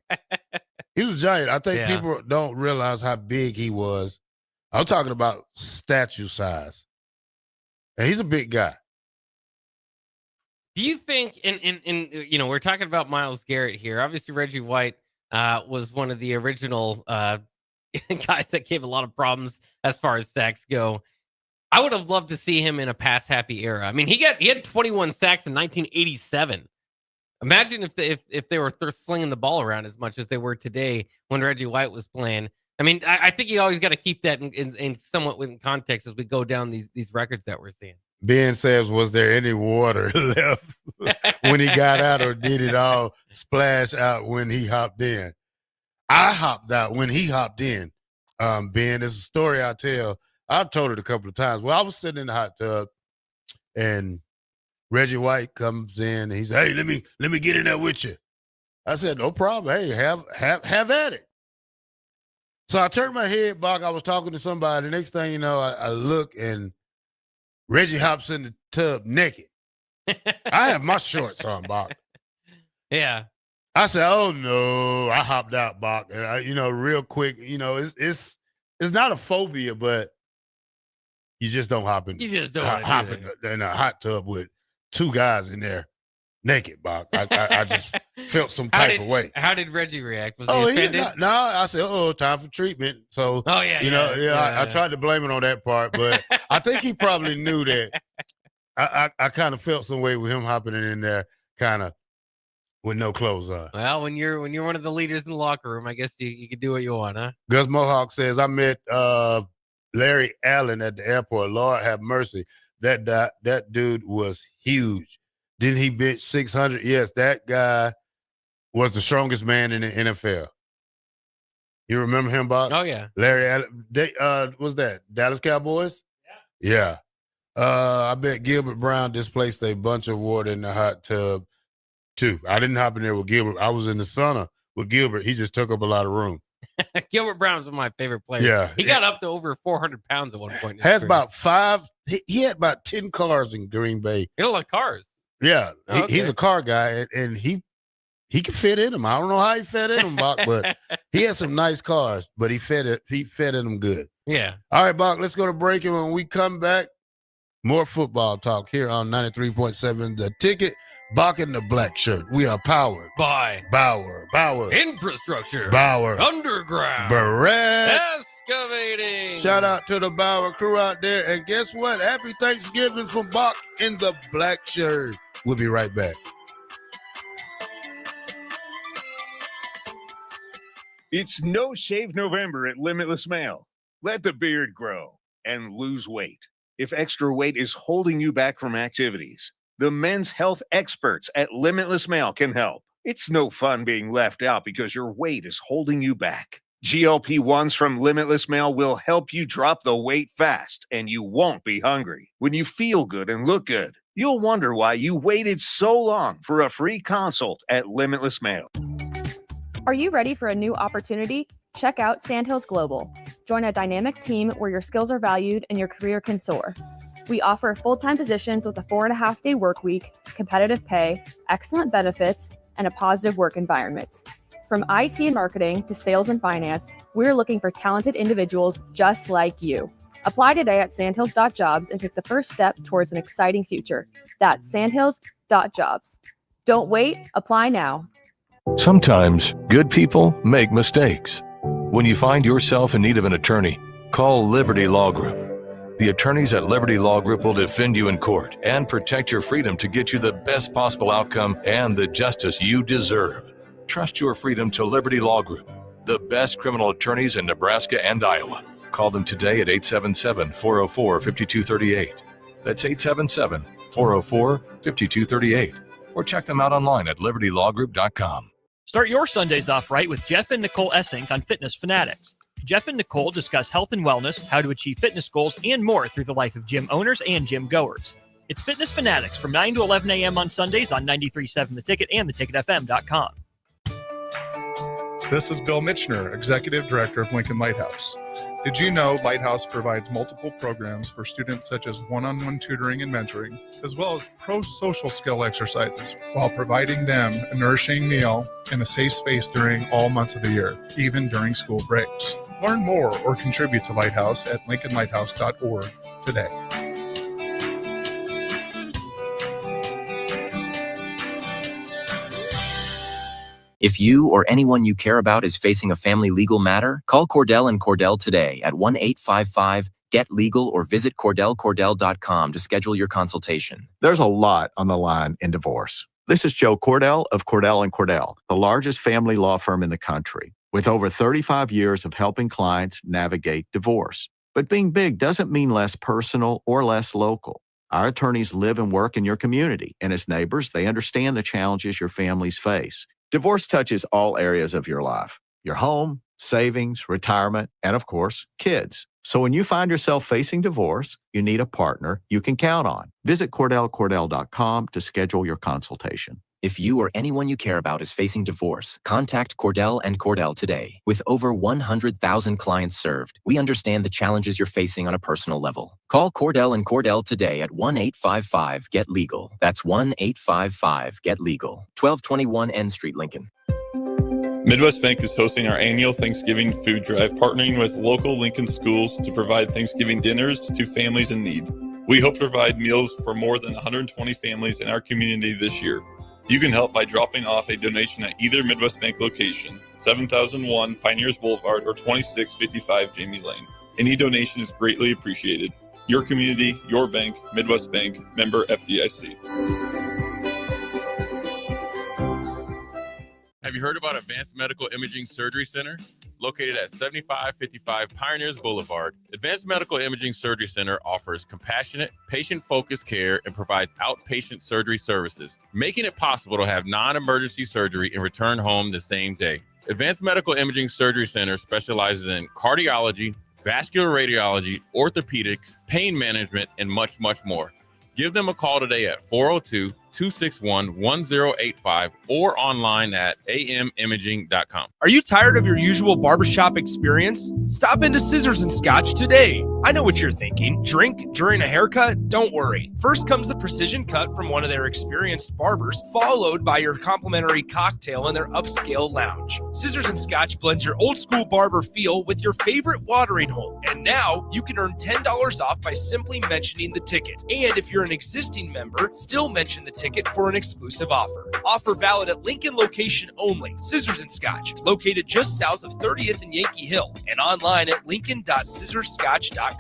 He was a giant. I think people don't realize how big he was. I'm talking about statue size. And he's a big guy. Do you think, we're talking about Myles Garrett here. Obviously, Reggie White was one of the original guys that gave a lot of problems as far as sacks go. I would have loved to see him in a pass-happy era. He had 21 sacks in 1987. Imagine if they were slinging the ball around as much as they were today when Reggie White was playing. I think you always got to keep that in somewhat within context as we go down these records that we're seeing. Ben says, was there any water left when he got out, or did it all splash out when he hopped in? I hopped out when he hopped in. Ben, it's a story I tell. I've told it a couple of times. Well, I was sitting in the hot tub, and Reggie White comes in, and he said, "Hey, let me get in there with you." I said, "No problem. Hey, have at it." So I turned my head back. I was talking to somebody. The next thing you know, I look, and Reggie hops in the tub naked. I have my shorts on, Bock. Yeah. I said, "Oh no!" I hopped out, Bock, and real quick. It's not a phobia, but you just don't hop in. You just don't hop in a hot tub with two guys in there naked, Bock. I just felt some type of way. How did Reggie react? Was he offended? No, I said, time for treatment. So, I tried to blame it on that part, but I think he probably knew that. I kind of felt some way with him hopping in there, kind of with no clothes on. Well, when you're one of the leaders in the locker room, I guess you can do what you want, huh? Gus Mohawk says, I met Larry Allen at the airport. Lord have mercy. That dude was huge. Didn't he bench 600? Yes, that guy was the strongest man in the NFL. You remember him, Bob? Oh, yeah. Larry Allen. Was that Dallas Cowboys? Yeah. I bet Gilbert Brown displaced a bunch of water in the hot tub, too. I didn't hop in there with Gilbert. I was in the sauna with Gilbert. He just took up a lot of room. Gilbert Brown was one of my favorite players. Yeah. He got up to over 400 pounds at one point. Has about 5. He had about 10 cars in Green Bay. He don't like cars. Yeah. He's a car guy, and he can fit in them. I don't know how he fit in them, Bach, but he had some nice cars, but he fit in them good. Yeah. All right, Bach, let's go to break, and when we come back, more football talk here on 93.7 The Ticket. Bock and the Blackshirt. We are powered by Bauer. Infrastructure. Bauer. Underground. Barrett. Excavating. Shout out to the Bauer crew out there. And guess what? Happy Thanksgiving from Bock and the Blackshirt. We'll be right back. It's No Shave November at Limitless Male. Let the beard grow and lose weight. If extra weight is holding you back from activities, the men's health experts at Limitless Male can help. It's no fun being left out because your weight is holding you back. GLP-1s from Limitless Male will help you drop the weight fast, and you won't be hungry. When you feel good and look good, you'll wonder why you waited so long for a free consult at Limitless Male. Are you ready for a new opportunity? Check out Sandhills Global. Join a dynamic team where your skills are valued and your career can soar. We offer full-time positions with a 4.5-day work week, competitive pay, excellent benefits, and a positive work environment. From IT and marketing to sales and finance, we're looking for talented individuals just like you. Apply today at sandhills.jobs and take the first step towards an exciting future. That's sandhills.jobs. Don't wait, apply now. Sometimes good people make mistakes. When you find yourself in need of an attorney, call Liberty Law Group. The attorneys at Liberty Law Group will defend you in court and protect your freedom to get you the best possible outcome and the justice you deserve. Trust your freedom to Liberty Law Group, the best criminal attorneys in Nebraska and Iowa. Call them today at 877-404-5238. That's 877-404-5238. Or check them out online at libertylawgroup.com. Start your Sundays off right with Jeff and Nicole Essink on Fitness Fanatics. Jeff and Nicole discuss health and wellness, how to achieve fitness goals, and more through the life of gym owners and gym goers. It's Fitness Fanatics from 9 to 11 a.m. on Sundays on 93.7 The Ticket and theticketfm.com. This is Bill Mitchner, Executive Director of Lincoln Lighthouse. Did you know Lighthouse provides multiple programs for students such as one-on-one tutoring and mentoring, as well as pro-social skill exercises, while providing them a nourishing meal and a safe space during all months of the year, even during school breaks? Learn more or contribute to Lighthouse at lincolnlighthouse.org today. If you or anyone you care about is facing a family legal matter, call Cordell and Cordell today at 1-855-GET-LEGAL or visit CordellCordell.com to schedule your consultation. There's a lot on the line in divorce. This is Joe Cordell of Cordell & Cordell, the largest family law firm in the country, with over 35 years of helping clients navigate divorce. But being big doesn't mean less personal or less local. Our attorneys live and work in your community, and as neighbors, they understand the challenges your families face. Divorce touches all areas of your life, your home, savings, retirement, and of course, kids. So when you find yourself facing divorce, you need a partner you can count on. Visit CordellCordell.com to schedule your consultation. If you or anyone you care about is facing divorce, contact Cordell and Cordell today. With over 100,000 clients served, we understand the challenges you're facing on a personal level. Call Cordell and Cordell today at 1-855-GET-LEGAL. That's 1-855-GET-LEGAL. 1221 N Street, Lincoln. Midwest Bank is hosting our annual Thanksgiving food drive, partnering with local Lincoln schools to provide Thanksgiving dinners to families in need. We hope to provide meals for more than 120 families in our community this year. You can help by dropping off a donation at either Midwest Bank location, 7001 Pioneers Boulevard or 2655 Jamie Lane. Any donation is greatly appreciated. Your community, your bank, Midwest Bank, member FDIC. Have you heard about Advanced Medical Imaging Surgery Center? Located at 7555 Pioneers Boulevard, Advanced Medical Imaging Surgery Center offers compassionate, patient-focused care and provides outpatient surgery services, making it possible to have non-emergency surgery and return home the same day. Advanced Medical Imaging Surgery Center specializes in cardiology, vascular radiology, orthopedics, pain management, and much, much more. Give them a call today at 402-261-1085 or online at amimaging.com. Are you tired of your usual barbershop experience? Stop into Scissors and Scotch today. I know what you're thinking. Drink during a haircut? Don't worry. First comes the precision cut from one of their experienced barbers, followed by your complimentary cocktail in their upscale lounge. Scissors and Scotch blends your old school barber feel with your favorite watering hole. And now you can earn $10 off by simply mentioning the ticket. And if you're an existing member, still mention the ticket for an exclusive offer. Offer valid at Lincoln location only. Scissors and Scotch, located just south of 30th and Yankee Hill, and online at lincoln.scissorscotch.com.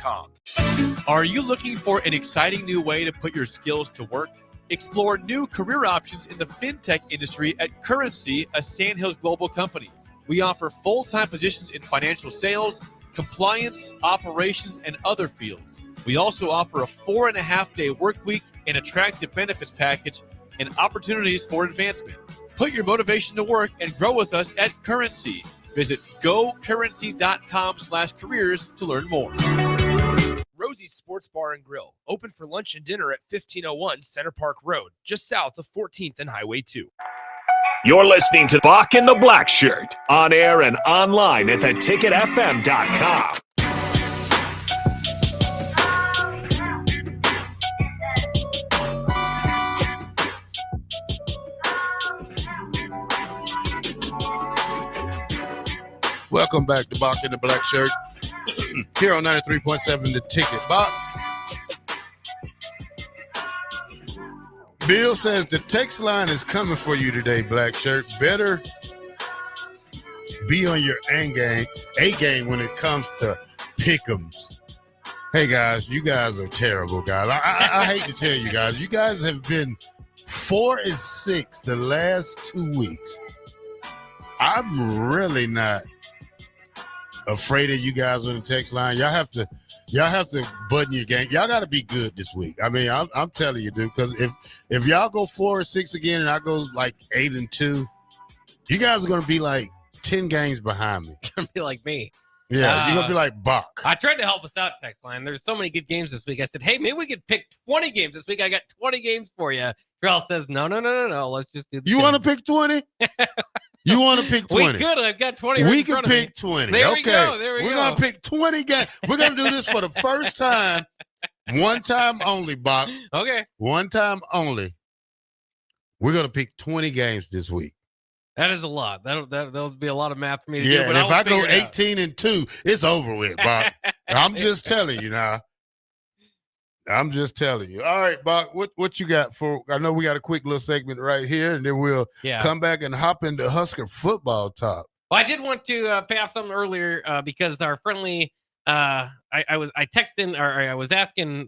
Are you looking for an exciting new way to put your skills to work? Explore new career options in the fintech industry at Currency, a Sandhills global company. We offer full-time positions in financial sales, compliance, operations, and other fields. We also offer a 4.5-day work week, an attractive benefits package, and opportunities for advancement. Put your motivation to work and grow with us at Currency. Visit gocurrency.com/careers to learn more. Rosie's Sports Bar and Grill, open for lunch and dinner at 1501 Center Park Road, just south of 14th and Highway 2. You're listening to Bock and the Blackshirt, on air and online at theticketfm.com. Welcome back to Bock and the Blackshirt here on 93.7 The Ticket. Bock. Bill says the text line is coming for you today, Blackshirt. Better be on your A game when it comes to pick'ems. Hey, guys, you guys are terrible, guys. I hate to tell you guys. You guys have been 4-6 the last 2 weeks. I'm really not afraid of you guys on the text line. Y'all have to button your game. Y'all got to be good this week. I mean, I'm telling you, dude, because if y'all go 4-6 again and I go like 8-2, you guys are going to be like 10 games behind me. Gonna be like me. Yeah, you're going to be like Bock. I tried to help us out, text line. There's so many good games this week. I said, hey, maybe we could pick 20 games this week. I got 20 games for you. Terrell says, no. Let's just do the You want to pick 20? You want to pick 20? We could. I've got 20 We can pick 20. There okay. we go. We're going to pick 20 games. We're going to do this for the first time. One time only, Bock. Okay. One time only. We're going to pick 20 games this week. That is a lot. That'll be a lot of math for me to do. Yeah, But and if I go 18-2, it's over with, Bock. I'm just telling you now. I'm just telling you. All right, Bock, what you got for? I know we got a quick little segment right here, and then we'll come back and hop into Husker football talk. Well, I did want to pay off something earlier because our friendly, I was asking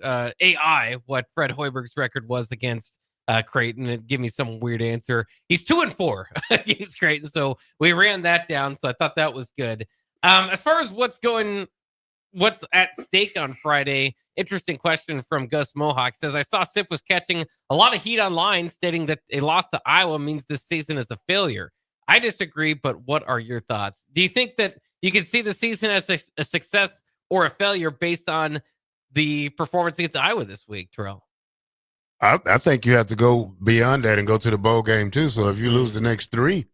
AI what Fred Hoiberg's record was against Creighton, and it gave me some weird answer. He's 2-4 against Creighton, so we ran that down. So I thought that was good. As far as what's at stake on Friday, interesting question from Gus Mohawk. Says, I saw Sip was catching a lot of heat online stating that a loss to Iowa means this season is a failure. I disagree, but what are your thoughts? Do you think that you can see the season as a success or a failure based on the performance against Iowa this week, Terrell? I think you have to go beyond that and go to the bowl game too. So if you lose the next 3,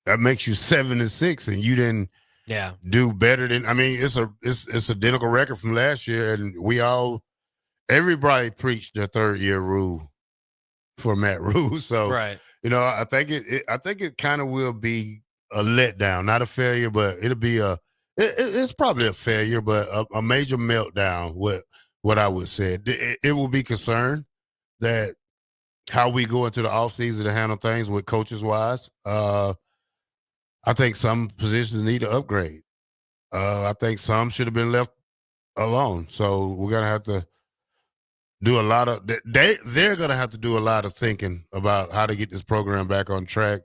that makes you 7-6, and you didn't do better than. I mean, it's identical record from last year, and everybody preached the 3rd-year rule for Matt Rule. So right. I think it kind of will be a letdown, not a failure, but it'll be it's probably a failure, but a major meltdown. What I would say, it will be concerned that how we go into the offseason to handle things with coaches wise. I think some positions need to upgrade. I think some should have been left alone. So we're going to have to do a lot of they're going to have to do a lot of thinking about how to get this program back on track,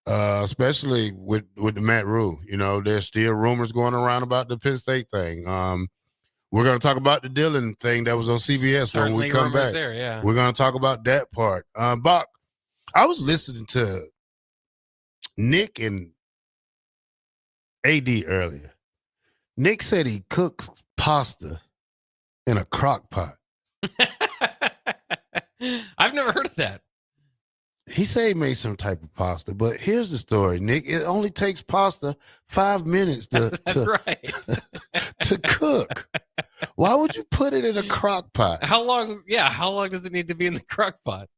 especially with the Matt Rule. You know, there's still rumors going around about the Penn State thing. We're going to talk about the Dillon thing that was on CBS when we come back. Yeah. We're going to talk about that part. Bock, I was listening to Nick and AD earlier. Nick said he cooks pasta in a crock pot. I've never heard of that. He said he made some type of pasta, but here's the story, Nick. It only takes pasta 5 minutes to to cook. Why would you put it in a crock pot? How long? Yeah, how long does it need to be in the crock pot?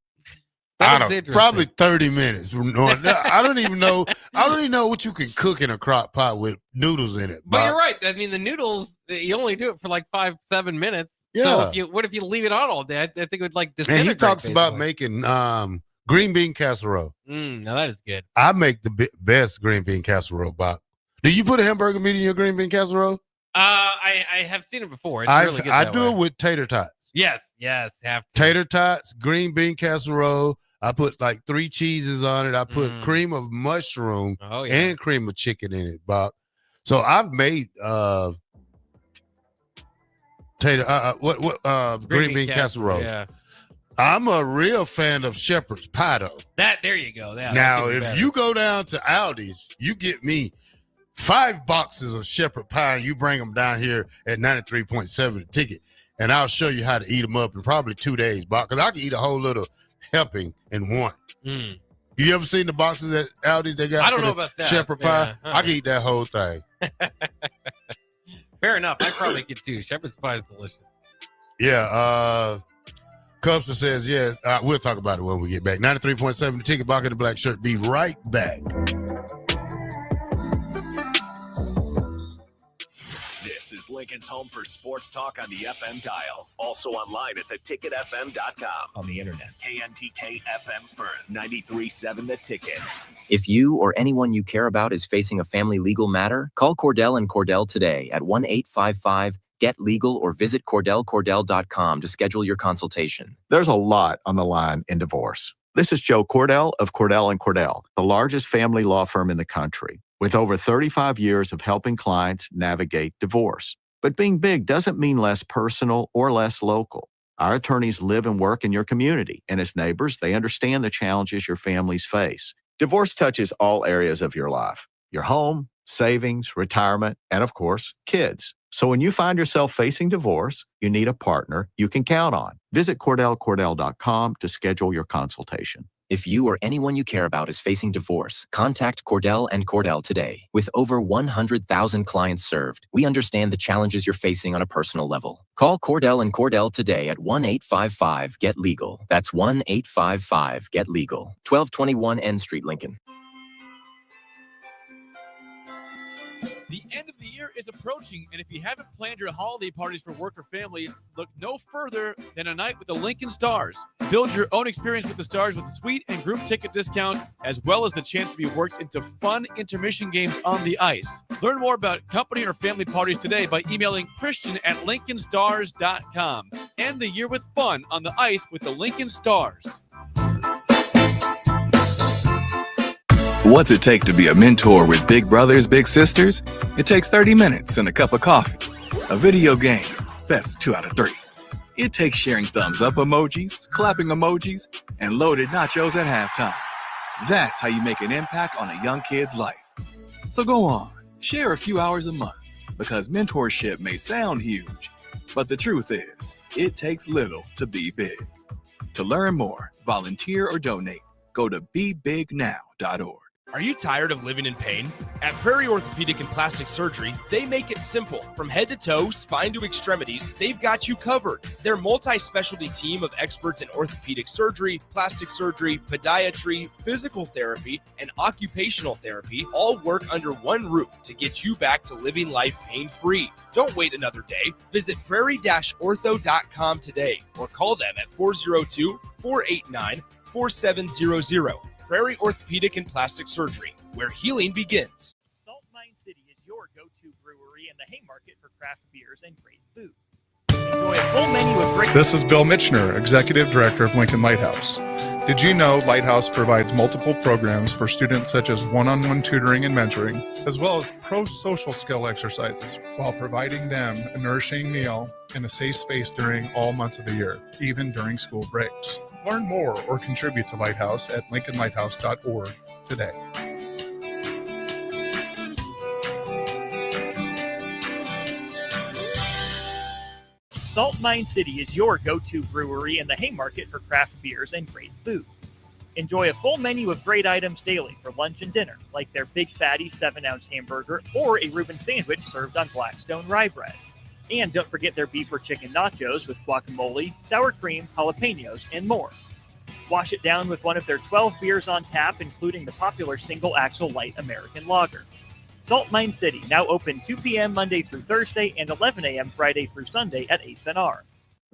Probably 30 minutes. I don't even know. I don't even know what you can cook in a crock pot with noodles in it. But you're right. I mean, the noodles, you only do it for like 5-7 minutes. Yeah. So what if you leave it on all day? I think it would like disintegrate. And he talks about basically. making green bean casserole. Now that is good. I make the best green bean casserole, Bob. Do you put a hamburger meat in your green bean casserole? I have seen it before. It's really good. I do it with tater tots. Yes, have to. Tater tots, green bean casserole. I put like 3 cheeses on it. I put cream of mushroom and cream of chicken in it, Bob. So I've made green bean casserole. Yeah. I'm a real fan of shepherd's pie though. There you go. Now, if you go down to Aldi's, you get me 5 boxes of shepherd pie and you bring them down here at 93.7 the ticket, and I'll show you how to eat them up in probably 2 days, Bob, because I can eat a whole little helping in one. You ever seen the boxes at Aldi's they got? I don't know about that. Shepherd pie. I can eat that whole thing. Fair enough. I probably could too. Shepherd's pie is delicious. Yeah. Cubster says yes. We'll talk about it when we get back. 93.7 the ticket, Bock in the Black Shirt. Be right back. This is Lincoln's home for sports talk on the FM dial. Also online at theticketfm.com. On the internet. KNTK FM Firth, 93.7 The Ticket. If you or anyone you care about is facing a family legal matter, call Cordell and Cordell today at 1-855-GET-LEGAL or visit CordellCordell.com to schedule your consultation. There's a lot on the line in divorce. This is Joe Cordell of Cordell & Cordell, the largest family law firm in the country, with over 35 years of helping clients navigate divorce. But being big doesn't mean less personal or less local. Our attorneys live and work in your community, and as neighbors, they understand the challenges your families face. Divorce touches all areas of your life: your home, savings, retirement, and of course, kids. So when you find yourself facing divorce, you need a partner you can count on. Visit CordellCordell.com to schedule your consultation. If you or anyone you care about is facing divorce, contact Cordell and Cordell today. With over 100,000 clients served, we understand the challenges you're facing on a personal level. Call Cordell and Cordell today at 1-855-GET-LEGAL. That's 1-855-GET-LEGAL. 1221 N Street, Lincoln. The end of the year is approaching, and if you haven't planned your holiday parties for work or family, look no further than a night with the Lincoln Stars. Build your own experience with the Stars with suite and group ticket discounts, as well as the chance to be worked into fun intermission games on the ice. Learn more about company or family parties today by emailing Christian@LincolnStars.com. End the year with fun on the ice with the Lincoln Stars. What's it take to be a mentor with big brothers, big sisters? It takes 30 minutes and a cup of coffee. A video game, that's 2 out of 3. It takes sharing thumbs up emojis, clapping emojis, and loaded nachos at halftime. That's how you make an impact on a young kid's life. So go on, share a few hours a month, because mentorship may sound huge, but the truth is, it takes little to be big. To learn more, volunteer, or donate, go to BeBigNow.org. Are you tired of living in pain? At Prairie Orthopedic and Plastic Surgery, they make it simple. From head to toe, spine to extremities, they've got you covered. Their multi-specialty team of experts in orthopedic surgery, plastic surgery, podiatry, physical therapy, and occupational therapy all work under one roof to get you back to living life pain-free. Don't wait another day. Visit prairie-ortho.com today or call them at 402-489-4700. Prairie Orthopedic and Plastic Surgery, where healing begins. Salt Mine City is your go-to brewery in the Haymarket for craft beers and great food. Enjoy a full menu of great... This is Bill Mitchner, Executive Director of Lincoln Lighthouse. Did you know Lighthouse provides multiple programs for students such as one-on-one tutoring and mentoring, as well as pro-social skill exercises, while providing them a nourishing meal and a safe space during all months of the year, even during school breaks? Learn more or contribute to Lighthouse at lincolnlighthouse.org today. Salt Mine City is your go-to brewery in the Haymarket for craft beers and great food. Enjoy a full menu of great items daily for lunch and dinner, like their Big Fatty 7-ounce hamburger or a Reuben sandwich served on Blackstone rye bread. And don't forget their beef or chicken nachos with guacamole, sour cream, jalapenos, and more. Wash it down with one of their 12 beers on tap, including the popular Single Axle Light American Lager. Salt Mine City, now open 2 p.m. Monday through Thursday and 11 a.m. Friday through Sunday at 8th and R.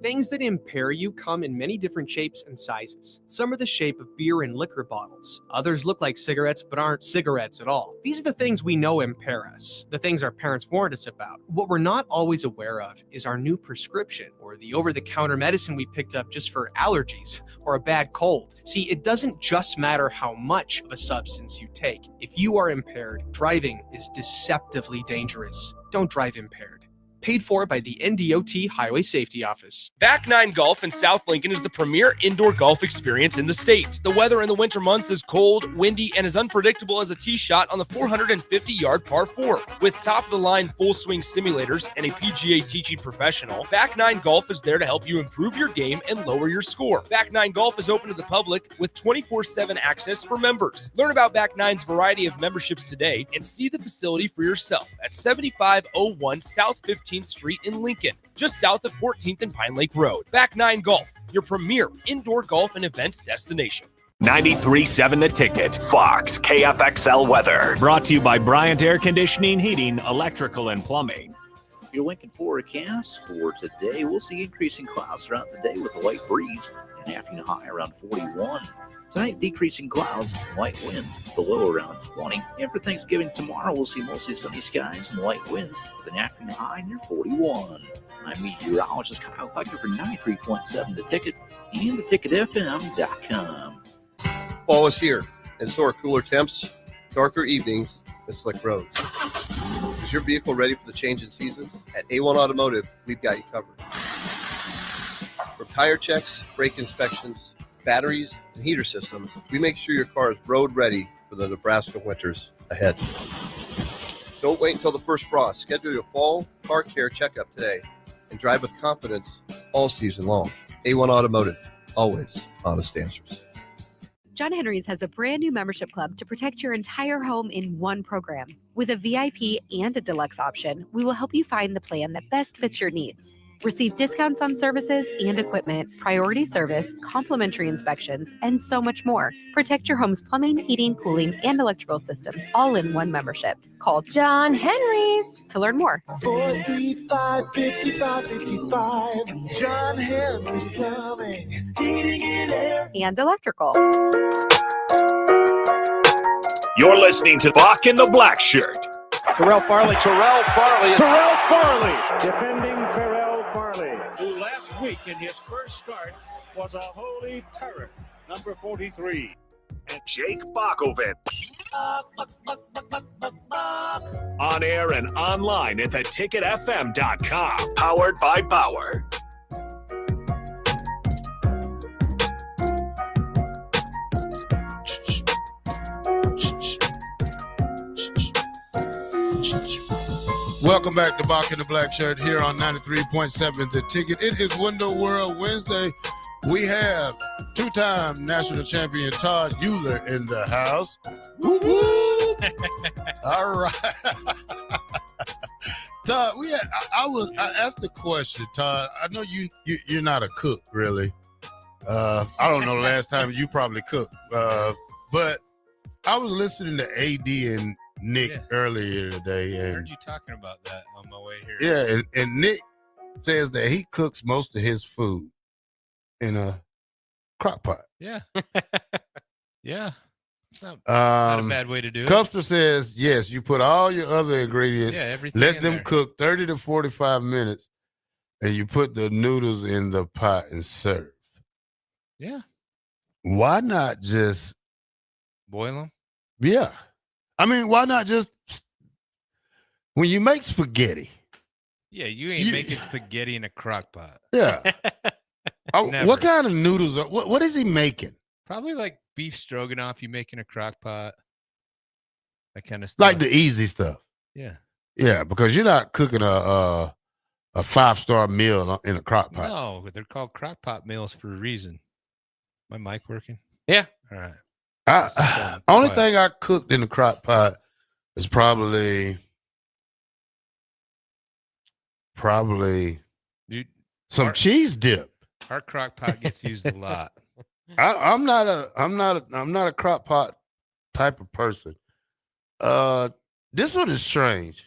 Things that impair you come in many different shapes and sizes. Some are the shape of beer and liquor bottles. Others look like cigarettes but aren't cigarettes at all. These are the things we know impair us, the things our parents warned us about. What we're not always aware of is our new prescription or the over-the-counter medicine we picked up just for allergies or a bad cold. See, it doesn't just matter how much of a substance you take. If you are impaired, driving is deceptively dangerous. Don't drive impaired. Paid for by the NDOT Highway Safety Office. Back Nine Golf in South Lincoln is the premier indoor golf experience in the state. The weather in the winter months is cold, windy, and as unpredictable as a tee shot on the 450-yard par 4. With top-of-the-line full-swing simulators and a PGA teaching professional, Back Nine Golf is there to help you improve your game and lower your score. Back Nine Golf is open to the public with 24/7 access for members. Learn about Back Nine's variety of memberships today and see the facility for yourself at 7501 South 15th Street in Lincoln, just south of 14th and Pine Lake Road. Back Nine Golf, your premier indoor golf and events destination. 93.7 The Ticket, Fox, KFXL weather. Brought to you by Bryant Air Conditioning, Heating, Electrical, and Plumbing. Your Lincoln forecast for today, we'll see increasing clouds throughout the day with a light breeze and afternoon high around 41. Tonight, decreasing clouds, light winds, the low around 20. And for Thanksgiving tomorrow, we'll see mostly sunny skies and light winds with an afternoon high near 41. I'm meteorologist Kyle Piker for 93.7 The Ticket and theticketfm.com. Fall is here, and so are cooler temps, darker evenings, and slick roads. Is your vehicle ready for the change in season? At A1 Automotive, we've got you covered. From tire checks, brake inspections, batteries, and heater systems, we make sure your car is road ready for the Nebraska winters ahead. Don't wait until the first frost. Schedule your fall car care checkup today and drive with confidence all season long. A1 Automotive, always honest answers. John Henry's has a brand new membership club to protect your entire home in one program. With a VIP and a deluxe option, we will help you find the plan that best fits your needs. Receive discounts on services and equipment, priority service, complimentary inspections, and so much more. Protect your home's plumbing, heating, cooling, and electrical systems all in one membership. Call John Henry's to learn more. 435-5555. John Henry's Plumbing, Heating, and Air. And electrical. You're listening to Bock in the Blackshirt. Terrell Farley. Defending Terrell Farley, who last week in his first start was a holy terror. Number 43. And Jake Bockoven. On air and online at theticketfm.com. Powered by Power. Welcome back to Bock in the Blackshirt here on 93.7 The Ticket. It is Window World Wednesday. We have two-time national champion Todd Euler in the house. Woo woo! All right, Todd. I asked the question, Todd. I know you're not a cook, really. I don't know the last time you probably cooked, but I was listening to AD and Nick earlier today, I and heard you talking about that on my way here. yeah, and Nick says that he cooks most of his food in a crock pot. Yeah. Yeah. It's not a bad way to do it. Custer says, yes, you put all your other ingredients, everything let in them there. cook 30 to 45 minutes, and you put the noodles in the pot and serve. Yeah. Why not just boil them? Yeah. I mean, why not just when you make spaghetti? Yeah, you ain't making spaghetti in a crock pot. Yeah. Never. What kind of noodles what is he making? Probably like beef stroganoff you make in a crock pot. That kind of stuff. Like the easy stuff. Yeah. Yeah, because you're not cooking a 5-star meal in a crock pot. No, they're called crock pot meals for a reason. My mic working? Yeah. All right. Only thing I cooked in the crock pot is probably some cheese dip. Our crock pot gets used a lot. I'm not a crock pot type of person. This one is strange.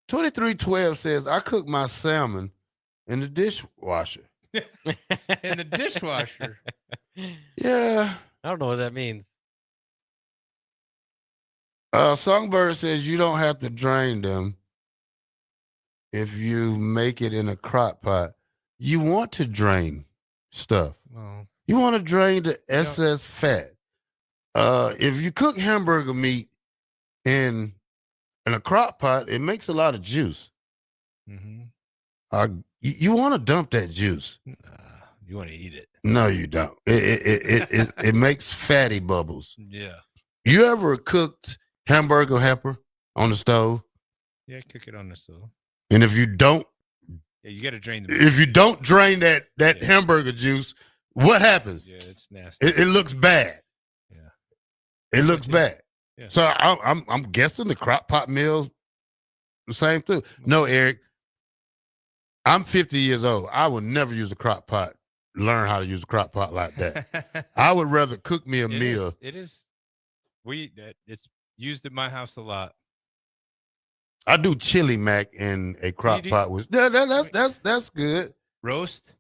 2312 says I cook my salmon in the dishwasher. In the dishwasher. Yeah. I don't know what that means. Songbird says you don't have to drain them if you make it in a crock pot. You want to drain stuff. Well, you want to drain the excess fat. If you cook hamburger meat in a crock pot, it makes a lot of juice. Mm-hmm. You want to dump that juice. You want to eat it. No, you don't. It makes fatty bubbles. Yeah. You ever cooked hamburger helper on the stove? Yeah, cook it on the stove. And if you don't, you got to drain the. If you don't drain that hamburger juice, what happens? Yeah, it's nasty. It looks bad. Yeah, it looks bad. Yeah. So I'm guessing the crock pot meals, the same thing. No, Eric, I'm 50 years old. I would never use the crock pot. Learn how to use the crock pot like that. I would rather cook me a meal. It's used at my house a lot. I do chili mac in a crock pot. That's good. Roast.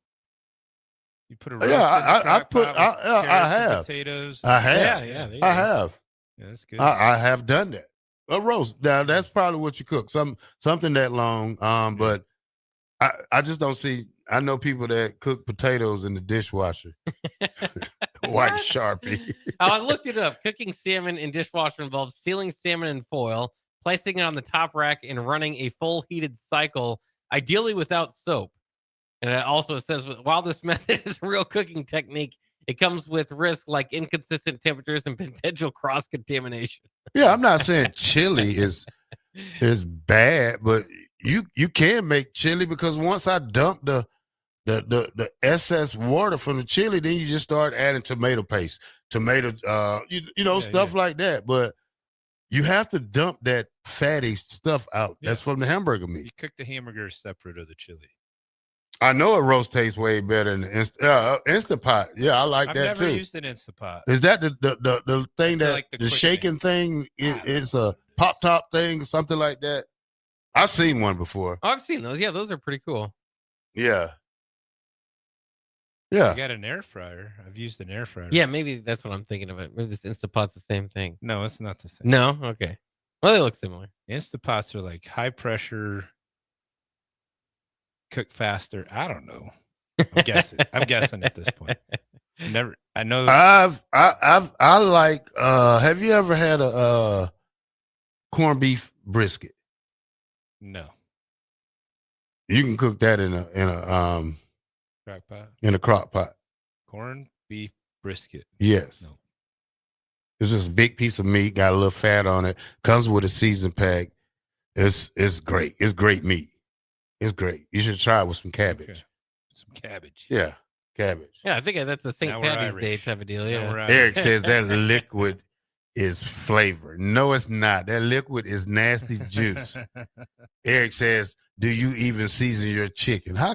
You put a roast. Yeah, in the crock pot with I carrots and have. potatoes. I have. I have. Yeah, that's good. I have done that. A roast. Now that's probably what you cook. Something that long. But I just don't see. I know people that cook potatoes in the dishwasher. White Sharpie. I looked it up. Cooking salmon in dishwasher involves sealing salmon in foil, placing it on the top rack, and running a full heated cycle, ideally without soap. And it also says, while this method is a real cooking technique, it comes with risks like inconsistent temperatures and potential cross-contamination. Yeah, I'm not saying chili is bad, but you can make chili because once I dump the excess water from the chili, then you just start adding tomato paste, stuff like that. But you have to dump that fatty stuff out. That's from the hamburger meat. You cook the hamburger separate of the chili. I know a roast tastes way better than Instapot. Yeah, I like that too. I've never used an Instapot. Is that the thing It's that like the shaking thing? It's a pop top thing, something like that. I've seen one before. Oh, I've seen those. Yeah, those are pretty cool. Yeah. Yeah. You got an air fryer. I've used an air fryer. Yeah, maybe that's what I'm thinking of. Maybe this Instapot's the same thing. No, it's not the same. No? Okay. Well, they look similar. Instapots are like high pressure, cook faster. I don't know. I'm guessing. I'm guessing at this point. I know. I like. Have you ever had a corned beef brisket? No. You can cook that in a crock pot. In a crock pot. Corned beef brisket. Yes. No. It's just a big piece of meat, got a little fat on it. Comes with a season pack. It's great. It's great meat. It's great. You should try it with some cabbage. Okay. Some cabbage. Yeah, cabbage. Yeah, I think that's a St. Now we're Patty's Day Irish. type of deal. Now Yeah. we're Irish. Eric says that liquid is flavor. No, it's not. That liquid is nasty juice. Eric says, do you even season your chicken? How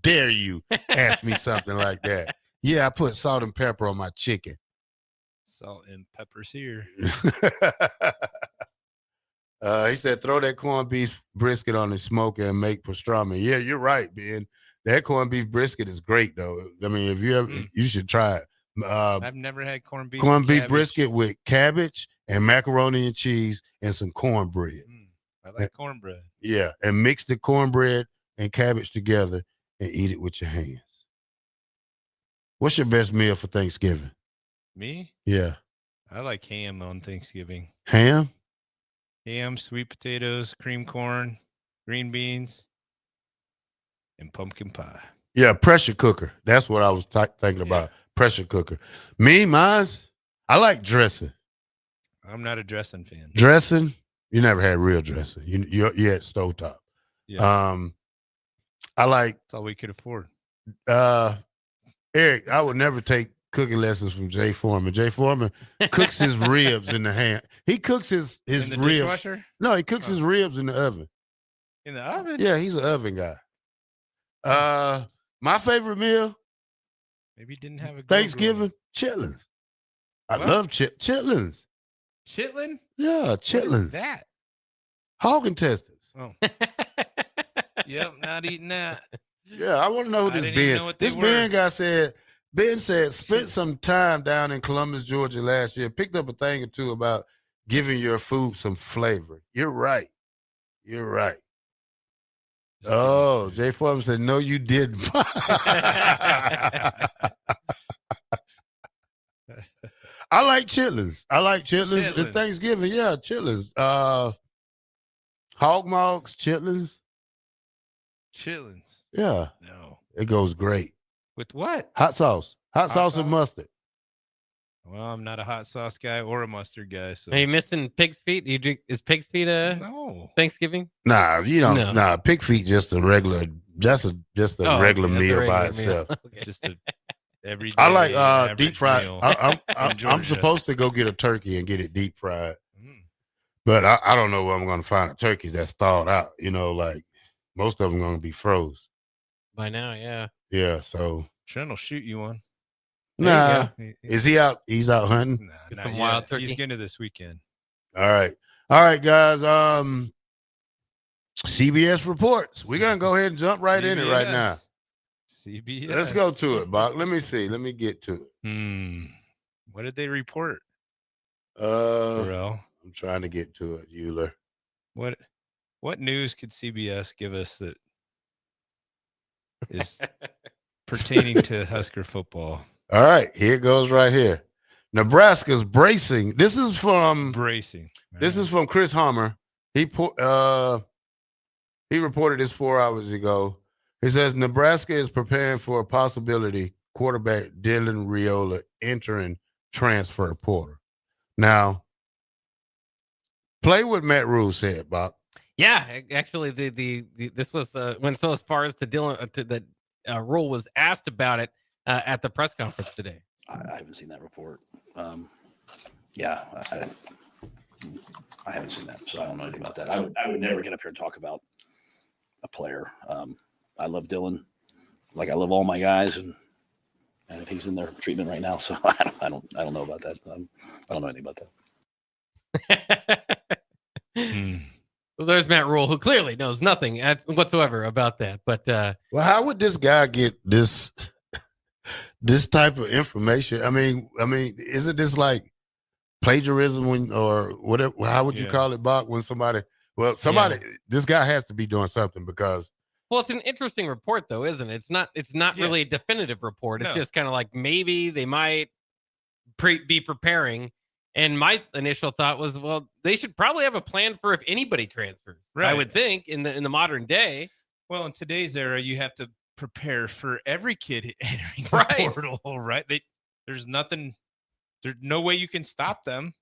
dare you ask me something like that? Yeah, I put salt and pepper on my chicken. Salt and peppers here. He said, throw that corned beef brisket on the smoker and make pastrami. Yeah, you're right, Ben. That corned beef brisket is great, though. I mean, if you ever, you should try it. I've never had corned beef. Corned with beef cabbage. brisket with cabbage and macaroni and cheese and some cornbread. I like cornbread. Yeah, and mix the cornbread and cabbage together and eat it with your hands. What's your best meal for Thanksgiving? Me? Yeah. I like ham on Thanksgiving. Ham? Ham, sweet potatoes, cream corn, green beans, and pumpkin pie. Yeah, pressure cooker. That's what I was thinking about. Pressure cooker. Mine's, I like dressing. I'm not a dressing fan. Dressing? You never had real dressing. You had stovetop. Yeah. I like. That's all we could afford. Eric, I would never take cooking lessons from Jay Foreman. Jay Foreman cooks his ribs in the hand. He cooks his In the ribs. dishwasher? No, he cooks his ribs in the oven. In the oven? Yeah, he's an oven guy. My favorite meal, Maybe he didn't have a grill Thanksgiving, chitlins. I What? love chitlins. Chitlin? Yeah, What is chitlins. that? Hog intestines. Oh. Yep, not eating that. Yeah, I want to know who I this didn't even Ben. know what they This were. Ben guy said. Ben said spent some time down in Columbus, Georgia last year. Picked up a thing or two about giving your food some flavor. You're right. You're right. Oh, Jay Foreman said, no, you didn't. I like chitlins. Chitlins. It's Thanksgiving. Yeah, chitlins. Hog mugs, chitlins. Chitlins. Yeah. No. It goes great. With what? Hot sauce. Hot sauce and sauce? mustard. Well, I'm not a hot sauce guy or a mustard guy. So Are you missing pig's feet? Is pig's feet no Thanksgiving? Nah, you don't. No. Nah, pig feet just a regular, just a Oh, regular okay, that's a meal by regular meal. itself. Okay. just a everyday. I like average deep fried. meal I'm in Georgia. supposed to go get a turkey and get it deep fried, Mm. but I don't know where I'm going to find a turkey that's thawed out. You know, like most of them going to be froze. By now, yeah. Yeah, so Trent will shoot you one. nah. There you go. Is he out? He's out hunting. Nah, Get not some yet. wild turkey. He's getting to this weekend. All right, guys. CBS reports. We're gonna go ahead and jump right in it right now. CBS. Let's go to it, Bock. Let me see. Let me get to it. What did they report? Terrell. I'm trying to get to it, Euler. What news could CBS give us that is pertaining to Husker football? All right, here it goes right here. Nebraska's bracing. This is from bracing. This is from Chris Hummer. He reported this 4 hours ago. He says Nebraska is preparing for a possibility quarterback Dylan Riola entering transfer portal. Now, play what Matt Rule said, Bob. Yeah, actually, this was when so as far as to Dylan that Rule was asked about it at the press conference today. I haven't seen that report. Yeah, I haven't seen that, so I don't know anything about that. I would never get up here and talk about a player. I love Dylan, like I love all my guys, and if he's in their treatment right now, so I don't know about that. I don't know anything about that. Well, there's Matt Rule, who clearly knows nothing whatsoever about that. But well, how would this guy get this type of information? I mean, isn't this like plagiarism or whatever? How would you call it, Bock? When somebody, this guy has to be doing something because. Well, it's an interesting report, though, isn't it? It's not really a definitive report. It's just kind of like maybe they might be preparing. And my initial thought was, well, they should probably have a plan for if anybody transfers. Right. I would think in the modern day. Well, in today's era, you have to prepare for every kid entering the portal, right? There's nothing. There's no way you can stop them,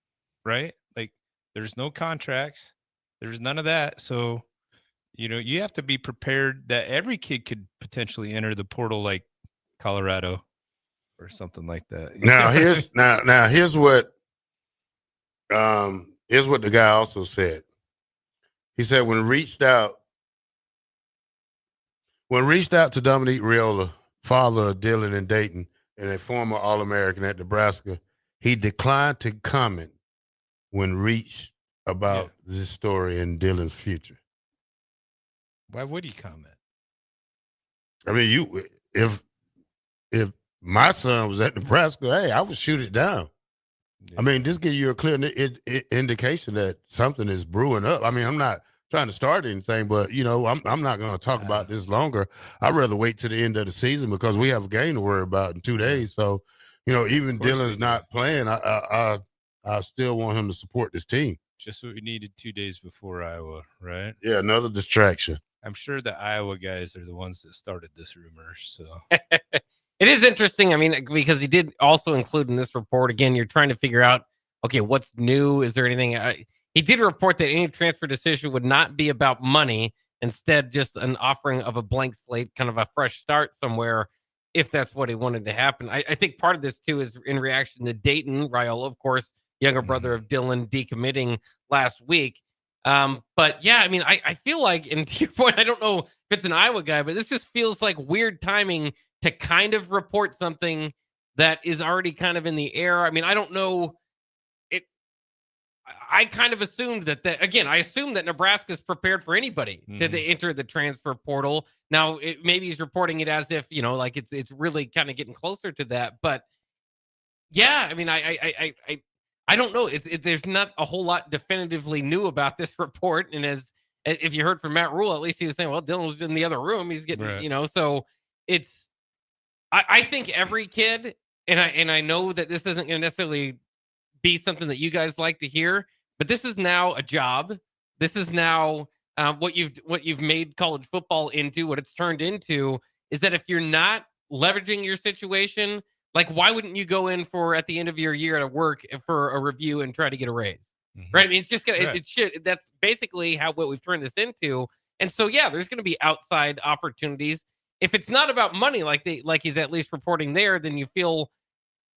right? Like there's no contracts. There's none of that. So You have to be prepared that every kid could potentially enter the portal, like Colorado or something like that. Now here's what the guy also said. He said when reached out to Dominique Riola, father of Dylan and Dayton, and a former All-American at Nebraska, he declined to comment when reached about this story and Dylan's future. Why would he comment? I mean, if my son was at Nebraska, hey, I would shoot it down. Yeah. I mean, just give you a clear indication that something is brewing up. I mean, I'm not trying to start anything, but I'm not going to talk about this longer. I'd rather wait to the end of the season because we have a game to worry about in 2 days. So, even Dylan's not playing, I still want him to support this team. Just what we needed 2 days before Iowa, right? Yeah, another distraction. I'm sure the Iowa guys are the ones that started this rumor. So it is interesting. I mean, because he did also include in this report, again, you're trying to figure out, okay, what's new? Is there anything? He did report that any transfer decision would not be about money. Instead, just an offering of a blank slate, kind of a fresh start somewhere, if that's what he wanted to happen. I think part of this, too, is in reaction to Dayton Raiola, of course, younger brother of Dylan, decommitting last week. But yeah, I mean, I feel like, and to your point, I don't know if it's an Iowa guy, but this just feels like weird timing to kind of report something that is already kind of in the air. I mean, I don't know. I kind of assumed that I assumed that Nebraska's prepared for anybody that they enter the transfer portal. Now, maybe he's reporting it as if, like it's really kind of getting closer to that. But yeah, I mean, I don't know. There's not a whole lot definitively new about this report. And if you heard from Matt Rule, at least he was saying, well, Dylan was in the other room. He's getting, so it's, I think every kid, and I know that this isn't going to necessarily be something that you guys like to hear, but this is now a job. This is now what you've made college football into. What it's turned into is that if you're not leveraging your situation, like, why wouldn't you go in at the end of your year at work for a review and try to get a raise? Right? I mean, it's just that's basically what we've turned this into. And so, yeah, there's going to be outside opportunities. If it's not about money, like he's at least reporting there, then you feel,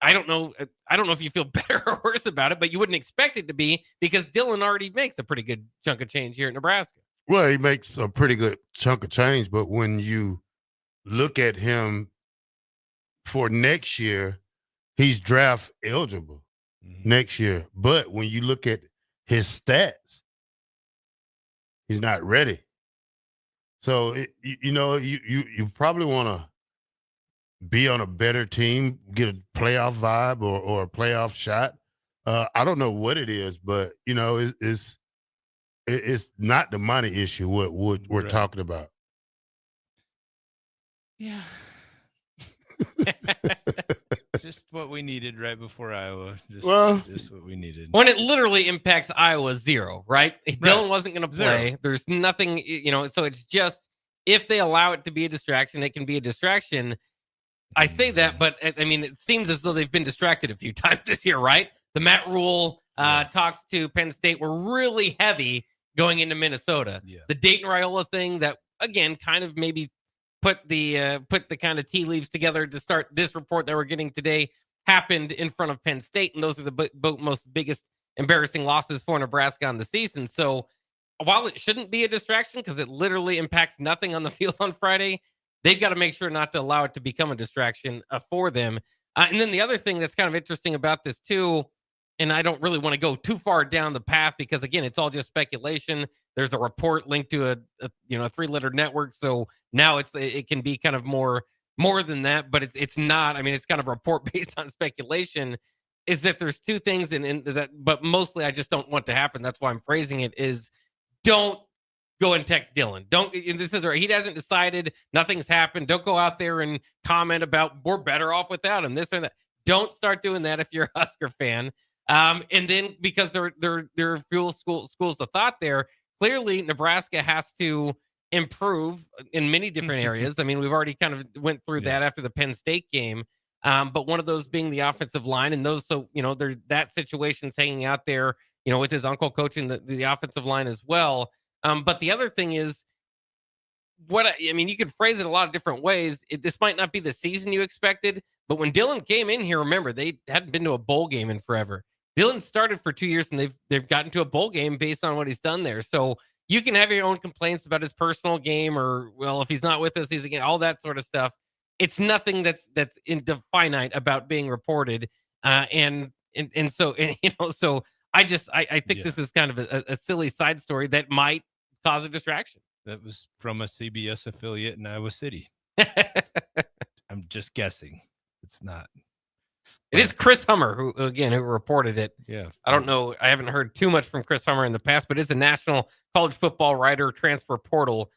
I don't know if you feel better or worse about it, but you wouldn't expect it to be, because Dylan already makes a pretty good chunk of change here at Nebraska. Well, he makes a pretty good chunk of change, but when you look at him for next year, he's draft eligible next year. But when you look at his stats, he's not ready. So, you probably want to be on a better team, get a playoff vibe or a playoff shot. I don't know what it is, but, it's not the money issue what we're talking about. Yeah. Just what we needed right before Iowa. Just what we needed. When it literally impacts Iowa 0, right? Dylan wasn't going to play. 0. There's nothing, so it's just, if they allow it to be a distraction, it can be a distraction. I say that, but I mean, it seems as though they've been distracted a few times this year, right? The Matt Rule talks to Penn State were really heavy going into Minnesota. Yeah. The Dayton Raiola thing that, again, kind of maybe put the kind of tea leaves together to start this report that we're getting today, happened in front of Penn State, and those are the most biggest embarrassing losses for Nebraska on the season. So while it shouldn't be a distraction because it literally impacts nothing on the field on Friday, they've got to make sure not to allow it to become a distraction for them. And then the other thing that's kind of interesting about this too, and I don't really want to go too far down the path because, again, it's all just speculation. There's a report linked to a 3-letter network, so now it can be kind of more than that, but it's not. I mean, it's kind of a report based on speculation. Is that there's two things in that, but mostly I just don't want to happen. That's why I'm phrasing it is, don't go and text Dylan. He hasn't decided. Nothing's happened. Don't go out there and comment about we're better off without him. This and that. Don't start doing that if you're a Husker fan. And then because there are fuel schools of thought there. Clearly, Nebraska has to improve in many different areas. I mean, we've already kind of went through that after the Penn State game. But one of those being the offensive line, and those, so there's that situation's hanging out there. With his uncle coaching the offensive line as well. But the other thing is, I mean, you could phrase it a lot of different ways. This might not be the season you expected, but when Dylan came in here, remember, they hadn't been to a bowl game in forever. Dylan started for 2 years, and they've gotten to a bowl game based on what he's done there. So you can have your own complaints about his personal game, or, well, if he's not with us, he's again, all that sort of stuff. It's nothing that's finite about being reported. So I think this is kind of a silly side story that might cause a distraction. That was from a CBS affiliate in Iowa City. I'm just guessing. It's not. It is Chris Hummer who reported it. Yeah. I don't know. I haven't heard too much from Chris Hummer in the past, but it's a national college football writer, transfer portal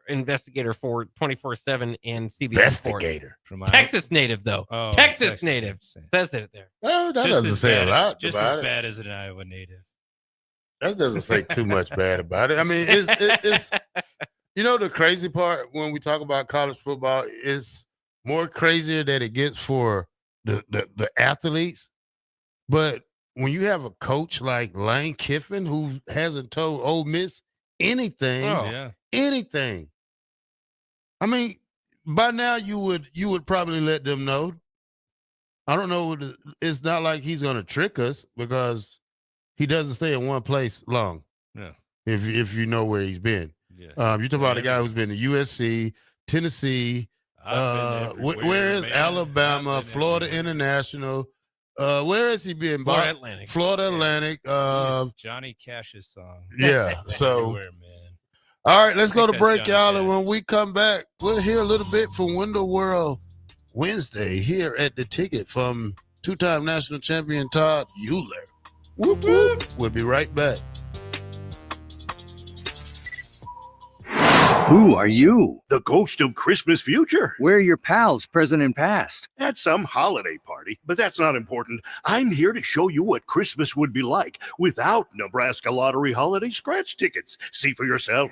investigator for 24/7 and CBS Investigator. From Texas native, though. Oh, Texas native. Says it there. Well, that Just doesn't as say bad- a lot Just about as it. bad as an Iowa native. That doesn't say too much bad about it. I mean, it's the crazy part when we talk about college football is more crazier that it gets for the athletes. But when you have a coach like Lane Kiffin who hasn't told Ole Miss anything, anything. I mean, by now you would probably let them know. I don't know. It's not like he's going to trick us because he doesn't stay in one place long. Yeah. If you know where he's been. Yeah. You talk about a guy who's been to USC, Tennessee, where is Alabama, Florida International? Where has he been? Florida Atlantic. Florida Atlantic. Johnny Cash's song. Yeah. So, Everywhere, man. all right, let's go to that's break, Johnny y'all. Cash. And when we come back, we'll hear a little bit from Window World Wednesday here at the Ticket from two-time national champion Todd Euler. Whoop, whoop. We'll be right back. Who are you? The ghost of Christmas future. We're your pals, present and past. At some holiday party, but that's not important. I'm here to show you what Christmas would be like without Nebraska Lottery holiday scratch tickets. See for yourself.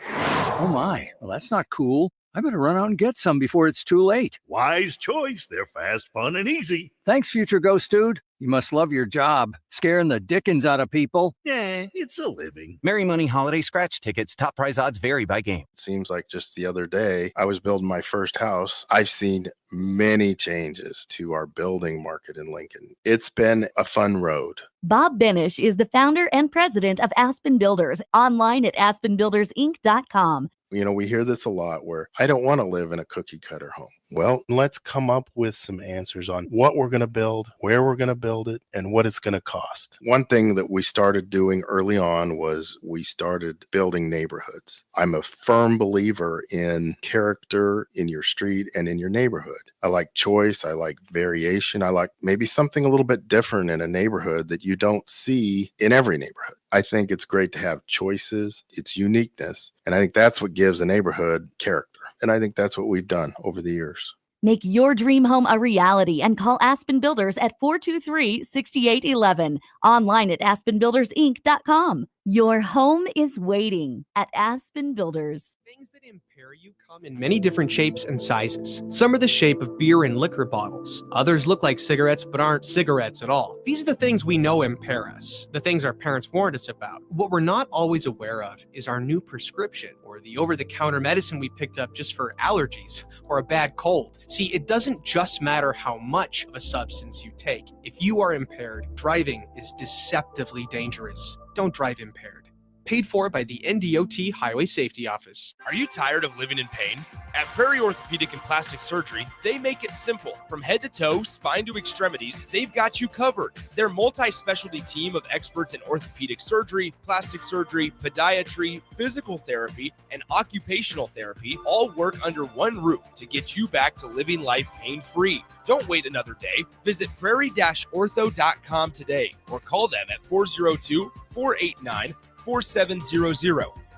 Oh my, well that's not cool. I better run out and get some before it's too late. Wise choice. They're fast, fun, and easy. Thanks, future ghost dude. You must love your job, scaring the dickens out of people. Yeah, it's a living. Merry Money Holiday Scratch Tickets. Top prize odds vary by game. Seems like just the other day, I was building my first house. I've seen many changes to our building market in Lincoln. It's been a fun road. Bob Benish is the founder and president of Aspen Builders, online at aspenbuildersinc.com. You know, we hear this a lot where I don't want to live in a cookie cutter home. Well, let's come up with some answers on what we're going to build, where we're going to build it, and what it's going to cost. One thing that we started doing early on was we started building neighborhoods. I'm a firm believer in character in your street and in your neighborhood. I like choice. I like variation. I like maybe something a little bit different in a neighborhood that you don't see in every neighborhood. I think it's great to have choices, its uniqueness, and I think that's what gives a neighborhood character. And I think that's what we've done over the years. Make your dream home a reality and call Aspen Builders at 423-6811. Online at aspenbuildersinc.com. Your home is waiting at Aspen Builders. Things that impair you come in many different shapes and sizes. Some are the shape of beer and liquor bottles. Others look like cigarettes but aren't cigarettes at all. These are the things we know impair us, the things our parents warned us about. What we're not always aware of is our new prescription or the over-the-counter medicine we picked up just for allergies or a bad cold. See, it doesn't just matter how much of a substance you take. If you are impaired, driving is deceptively dangerous. Don't drive impaired. Paid for by the NDOT Highway Safety Office. Are you tired of living in pain? At Prairie Orthopedic and Plastic Surgery, they make it simple. From head to toe, spine to extremities, they've got you covered. Their multi-specialty team of experts in orthopedic surgery, plastic surgery, podiatry, physical therapy, and occupational therapy all work under one roof to get you back to living life pain-free. Don't wait another day. Visit prairie-ortho.com today or call them at 402-489-4700.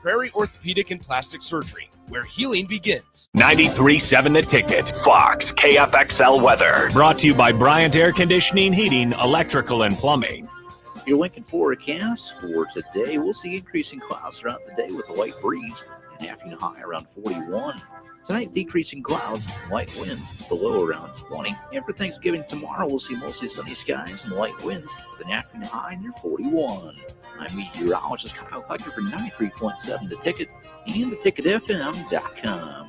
Prairie Orthopedic and Plastic Surgery, where healing begins. 93.7 The Ticket, Fox, KFXL weather. Brought to you by Bryant Air Conditioning, Heating, Electrical, and Plumbing. Your Lincoln forecast for today, we'll see increasing clouds throughout the day with a light breeze An afternoon high around 41. Tonight, decreasing clouds, light winds, the low around 20. And for Thanksgiving tomorrow, we'll see mostly sunny skies and light winds with an afternoon high near 41. I'm meteorologist Kyle Hucker for 93.7 The Ticket and theticketfm.com.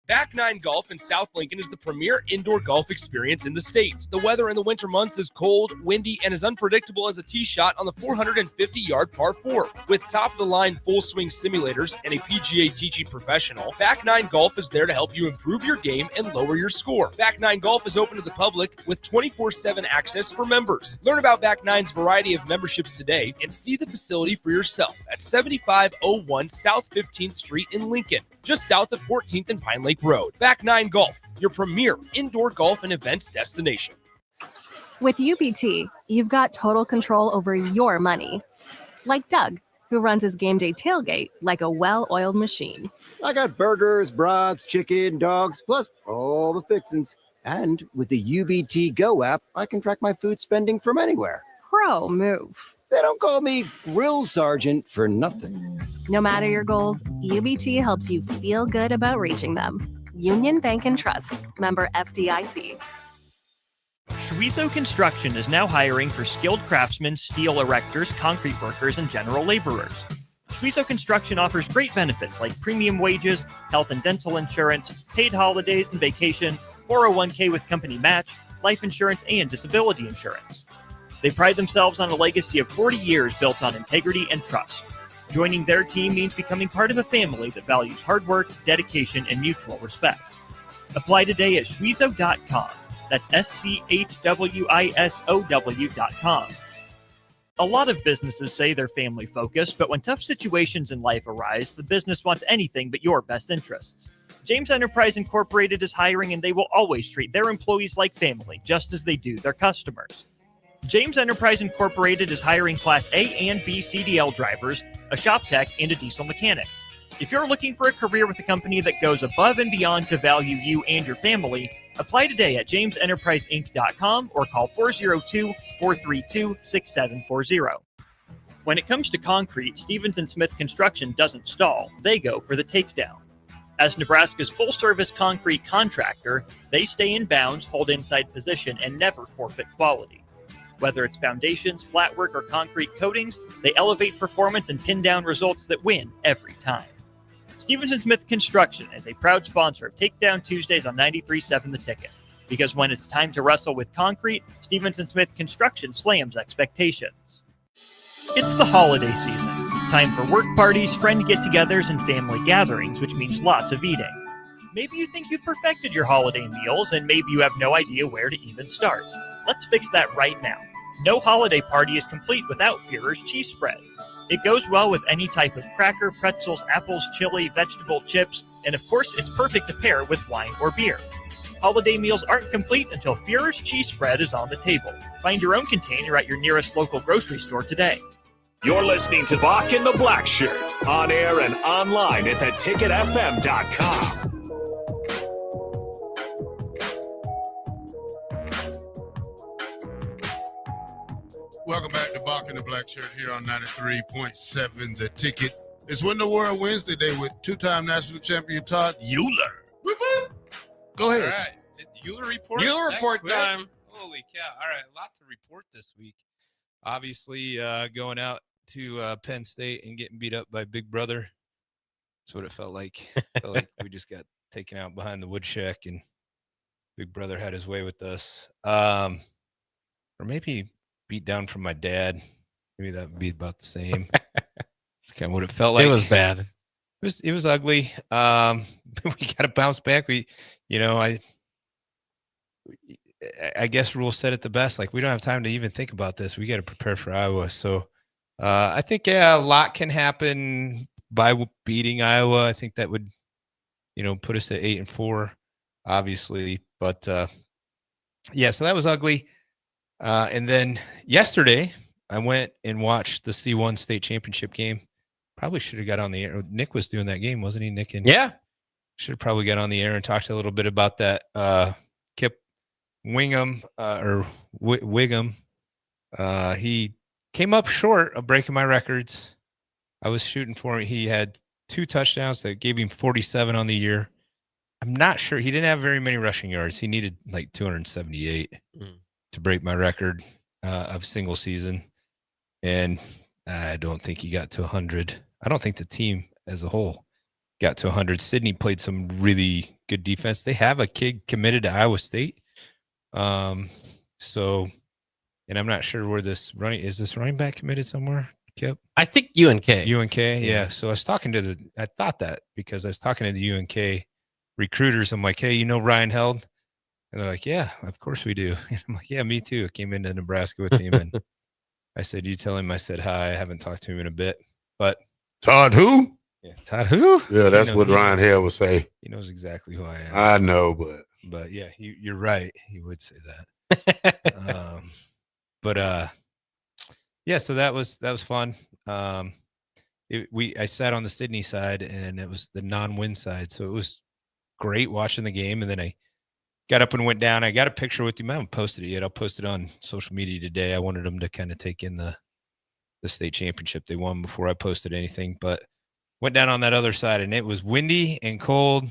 Back Nine Golf in South Lincoln is the premier indoor golf experience in the state. The weather in the winter months is cold, windy, and as unpredictable as a tee shot on the 450-yard par 4. With top-of-the-line full-swing simulators and a PGA TG professional, Back Nine Golf is there to help you improve your game and lower your score. Back Nine Golf is open to the public with 24/7 access for members. Learn about Back Nine's variety of memberships today and see the facility for yourself at 7501 South 15th Street in Lincoln, just south of 14th and Pine Lake Road. Back Nine Golf, your premier indoor golf and events destination. With UBT, you've got total control over your money. Like Doug, who runs his game day tailgate like a well-oiled machine. I got burgers, brats, chicken, dogs, plus all the fixins. And with the UBT Go app, I can track my food spending from anywhere. Pro move. They don't call me Grill Sergeant for nothing. No matter your goals, UBT helps you feel good about reaching them. Union Bank and Trust, member FDIC. Schweizo Construction is now hiring for skilled craftsmen, steel erectors, concrete workers, and general laborers. Schweizo Construction offers great benefits like premium wages, health and dental insurance, paid holidays and vacation, 401k with company match, life insurance, and disability insurance. They pride themselves on a legacy of 40 years built on integrity and trust. Joining their team means becoming part of a family that values hard work, dedication, and mutual respect. Apply today at schweizo.com. That's schwisow.com. A lot of businesses say they're family focused, but when tough situations in life arise, the business wants anything but your best interests. James Enterprise Incorporated is hiring, and they will always treat their employees like family, just as they do their customers. James Enterprise Incorporated is hiring Class A and B CDL drivers, a shop tech, and a diesel mechanic. If you're looking for a career with a company that goes above and beyond to value you and your family, apply today at jamesenterpriseinc.com or call 402-432-6740. When it comes to concrete, Stevens & Smith Construction doesn't stall. They go for the takedown. As Nebraska's full-service concrete contractor, they stay in bounds, hold inside position, and never forfeit quality. Whether it's foundations, flatwork, or concrete coatings, they elevate performance and pin down results that win every time. Stevens & Smith Construction is a proud sponsor of Takedown Tuesdays on 93.7 The Ticket. Because when it's time to wrestle with concrete, Stevens & Smith Construction slams expectations. It's the holiday season. Time for work parties, friend get-togethers, and family gatherings, which means lots of eating. Maybe you think you've perfected your holiday meals, and maybe you have no idea where to even start. Let's fix that right now. No holiday party is complete without Führer's cheese spread. It goes well with any type of cracker, pretzels, apples, chili, vegetable chips, and of course, it's perfect to pair with wine or beer. Holiday meals aren't complete until Führer's cheese spread is on the table. Find your own container at your nearest local grocery store today. You're listening to Bock in the Blackshirt, on air and online at theticketfm.com. Welcome back to Bock in the Blackshirt here on 93.7 The Ticket. It's Win the World Wednesday day with two-time national champion Todd Euler. Whoop, whoop. Go ahead. All right. Euler report. Euler That report quick? time. Holy cow. All right. A lot to report this week. Obviously, going out to Penn State and getting beat up by Big Brother. That's what it felt like. Felt like we just got taken out behind the woodshed and Big Brother had his way with us. Or maybe beat down from my dad. Maybe that would be about the same. It's kind of what it felt like. It was bad. It was ugly. We got to bounce back. I guess Rule said it the best. Like, we don't have time to even think about this. We got to prepare for Iowa. So I think, a lot can happen by beating Iowa. I think that would, put us at 8-4, obviously. But so that was ugly. And then yesterday, I went and watched the C1 state championship game. Probably should have got on the air. Nick was doing that game, wasn't he, Nick? And yeah. Should have probably got on the air and talked a little bit about that. Kip Wingham, or Wiggum. He came up short of breaking my records. I was shooting for him. He had 2 touchdowns that gave him 47 on the year. I'm not sure. He didn't have very many rushing yards. He needed like 278 to break my record of single season. And I don't think he got to 100. I don't think the team as a whole got to 100. Sydney played some really good defense. They have a kid committed to Iowa State. So, and I'm not sure where this running back committed somewhere? Kip? I think UNK. UNK, yeah. So I was talking to I thought that because I was talking to the UNK recruiters. I'm like, hey, you know Ryan Held? And they're like, yeah, of course we do. And I'm like, yeah, me too. I came into Nebraska with him, and I said, you tell him I said hi. I haven't talked to him in a bit. But Todd who? Yeah, Todd who? Yeah, that's what Ryan Hale would say. He knows exactly who I am. I know, but yeah, you're right. He would say that. Yeah, so that was fun. I sat on the Sydney side, and it was the non-win side, so it was great watching the game. And then I got up and went down. I got a picture with him. I haven't posted it yet. I'll post it on social media today. I wanted them to kind of take in the state championship they won before I posted anything. But went down on that other side, and it was windy and cold.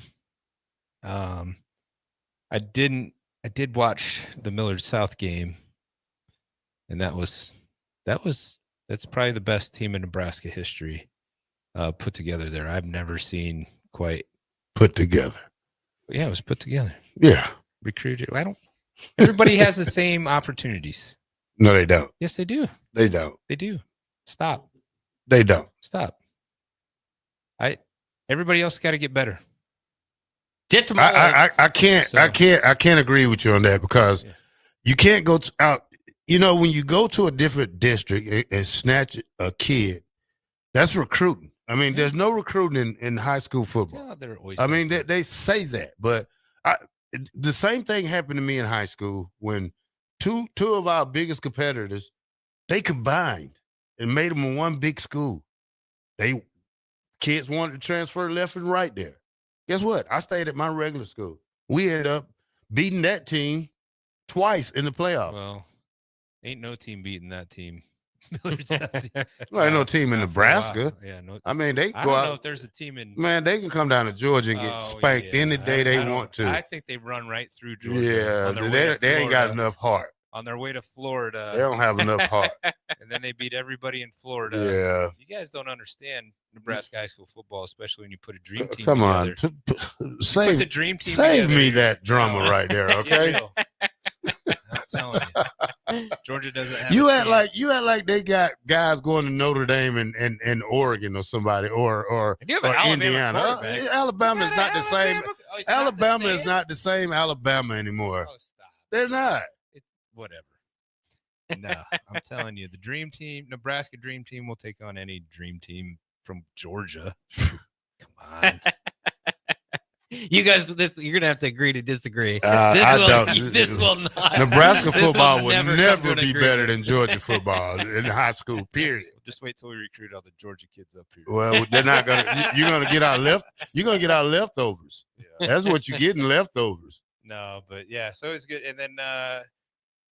I did watch the Millard South game, and that's probably the best team in Nebraska history put together there. I've never seen quite put together. Yeah, it was put together. Yeah. Recruited. Everybody has the same opportunities. No, they don't. Yes, they do. They don't. They do. Stop. They don't. Stop. Everybody else got to get better. I can't agree with you on that because you can't go out. You know, when you go to a different district and snatch a kid, that's recruiting. I mean, there's no recruiting in high school football. I mean, they say that, but the same thing happened to me in high school when two of our biggest competitors, they combined and made them one big school. Kids wanted to transfer left and right there. Guess what? I stayed at my regular school. We ended up beating that team twice in the playoffs. Well, ain't no team beating that team. Well, ain't no team in Nebraska. Yeah, no. I mean, they I go don't out. know if there's a team in. Man, they can come down to Georgia and get spanked any day they want to. I think they run right through Georgia. Yeah, they ain't got enough heart. On their way to Florida. They don't have enough heart. And then they beat everybody in Florida. Yeah. You guys don't understand Nebraska high school football, especially when you put a dream team Come together. on. Save the dream team Save together. me that drama right there, okay? I'm telling you. Georgia doesn't have You act like they got guys going to Notre Dame and Oregon or somebody or Indiana. Alabama is not the same. Alabama is not the same Alabama anymore. Oh, stop. They're not. Whatever. No, I'm telling you, the dream team, Nebraska dream team will take on any dream team from Georgia. Come on. You guys, you're gonna have to agree to disagree. This will not. Nebraska this football will would never never come to an be agreement. better than Georgia football in high school. Period. Just wait till we recruit all the Georgia kids up here. Well, they're not gonna. You're gonna get our leftovers. Yeah. That's what you're getting, leftovers. No, but yeah, so it's good. And then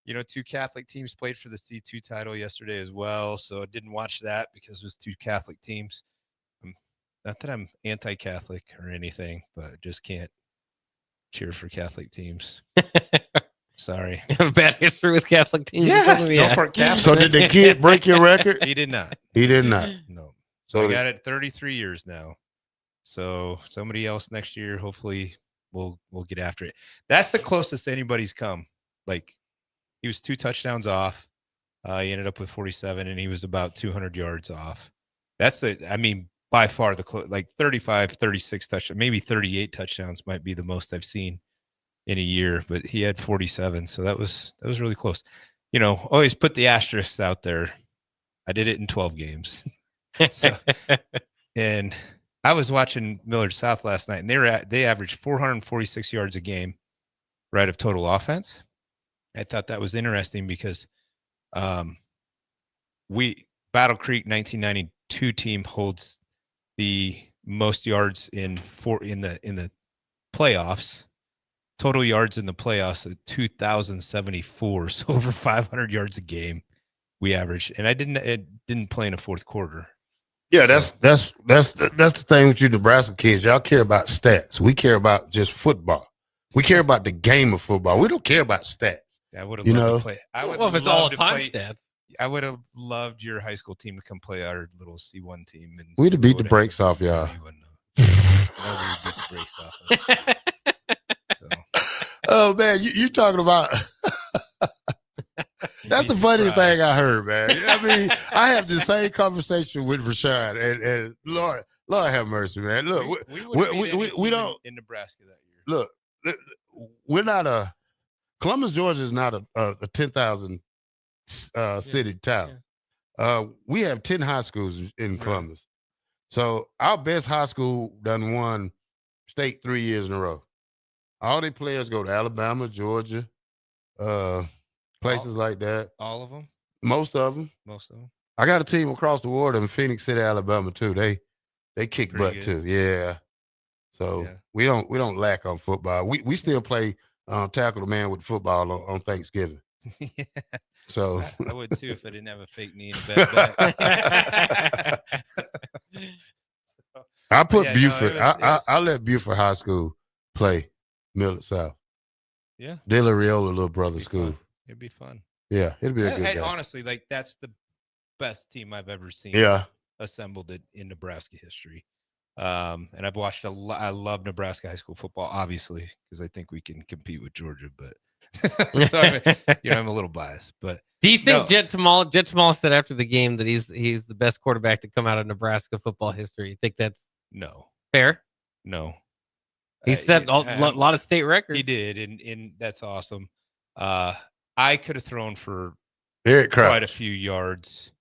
2 Catholic teams played for the C2 title yesterday as well. So I didn't watch that because it was 2 Catholic teams. Not that I'm anti-Catholic or anything, but just can't cheer for Catholic teams. Sorry. You have a bad history with Catholic teams. Yes, go for Catholic. So did the kid break your record? He did not. He did not. No. So I got it 33 years now. So somebody else next year, hopefully, we'll get after it. That's the closest anybody's come. Like, he was 2 touchdowns off. He ended up with 47, and he was about 200 yards off. By far the 35, 36 touchdowns, maybe 38 touchdowns might be the most I've seen in a year, but he had 47. So that was really close. Always put the asterisks out there. I did it in 12 games. And I was watching Millard South last night, and they averaged 446 yards a game, right, of total offense. I thought that was interesting because Battle Creek 1992 team holds the most yards in the playoffs. Total yards in the playoffs at 2,074, so over 500 yards a game we averaged. And it didn't play in a fourth quarter. Yeah, that's the thing with you Nebraska kids. Y'all care about stats. We care about just football. We care about the game of football. We don't care about stats. I would have You loved know? to play. I would Well, if it's love all to time play. stats. I would have loved your high school team to come play our little C1 team. And We'd have beat the brakes off y'all. You wouldn't have. Nobody beat the brakes off us. So. Oh man, you talking about? That's the funniest thing I heard, man. I mean, I have the same conversation with Rashad, and Lord have mercy, man. Look, we don't in Nebraska that year. Look, we're not Columbus, Georgia is not a 10,000 city town. We have 10 high schools in Columbus, so our best high school done won state 3 years in a row. All their players go to Alabama, Georgia, places like that. All of them? Most of them. Most of them. I got a team across the water in Phoenix City, Alabama too. They kick Pretty butt good. too. Yeah. So we don't lack on football. We still play tackle the man with the football on Thanksgiving. Yeah. So I would too if I didn't have a fake knee and a bad back. I put Yeah, no, Buford. it was- I let Buford High School play Millard South. Yeah. De La Riola little brother school. It'd be fun. Yeah, it'd be a good Hey, game. honestly, like that's the best team I've ever seen. Yeah. Assembled in Nebraska history. And I've watched a lot. I love Nebraska high school football, obviously, because I think we can compete with Georgia. But so I'm a little biased. But Do you think no. Jet Tamal said after the game that he's the best quarterback to come out of Nebraska football history? You think that's No. fair? No. He set a lot of state records. He did, and that's awesome. I could have thrown for Eric Crouch. quite a few yards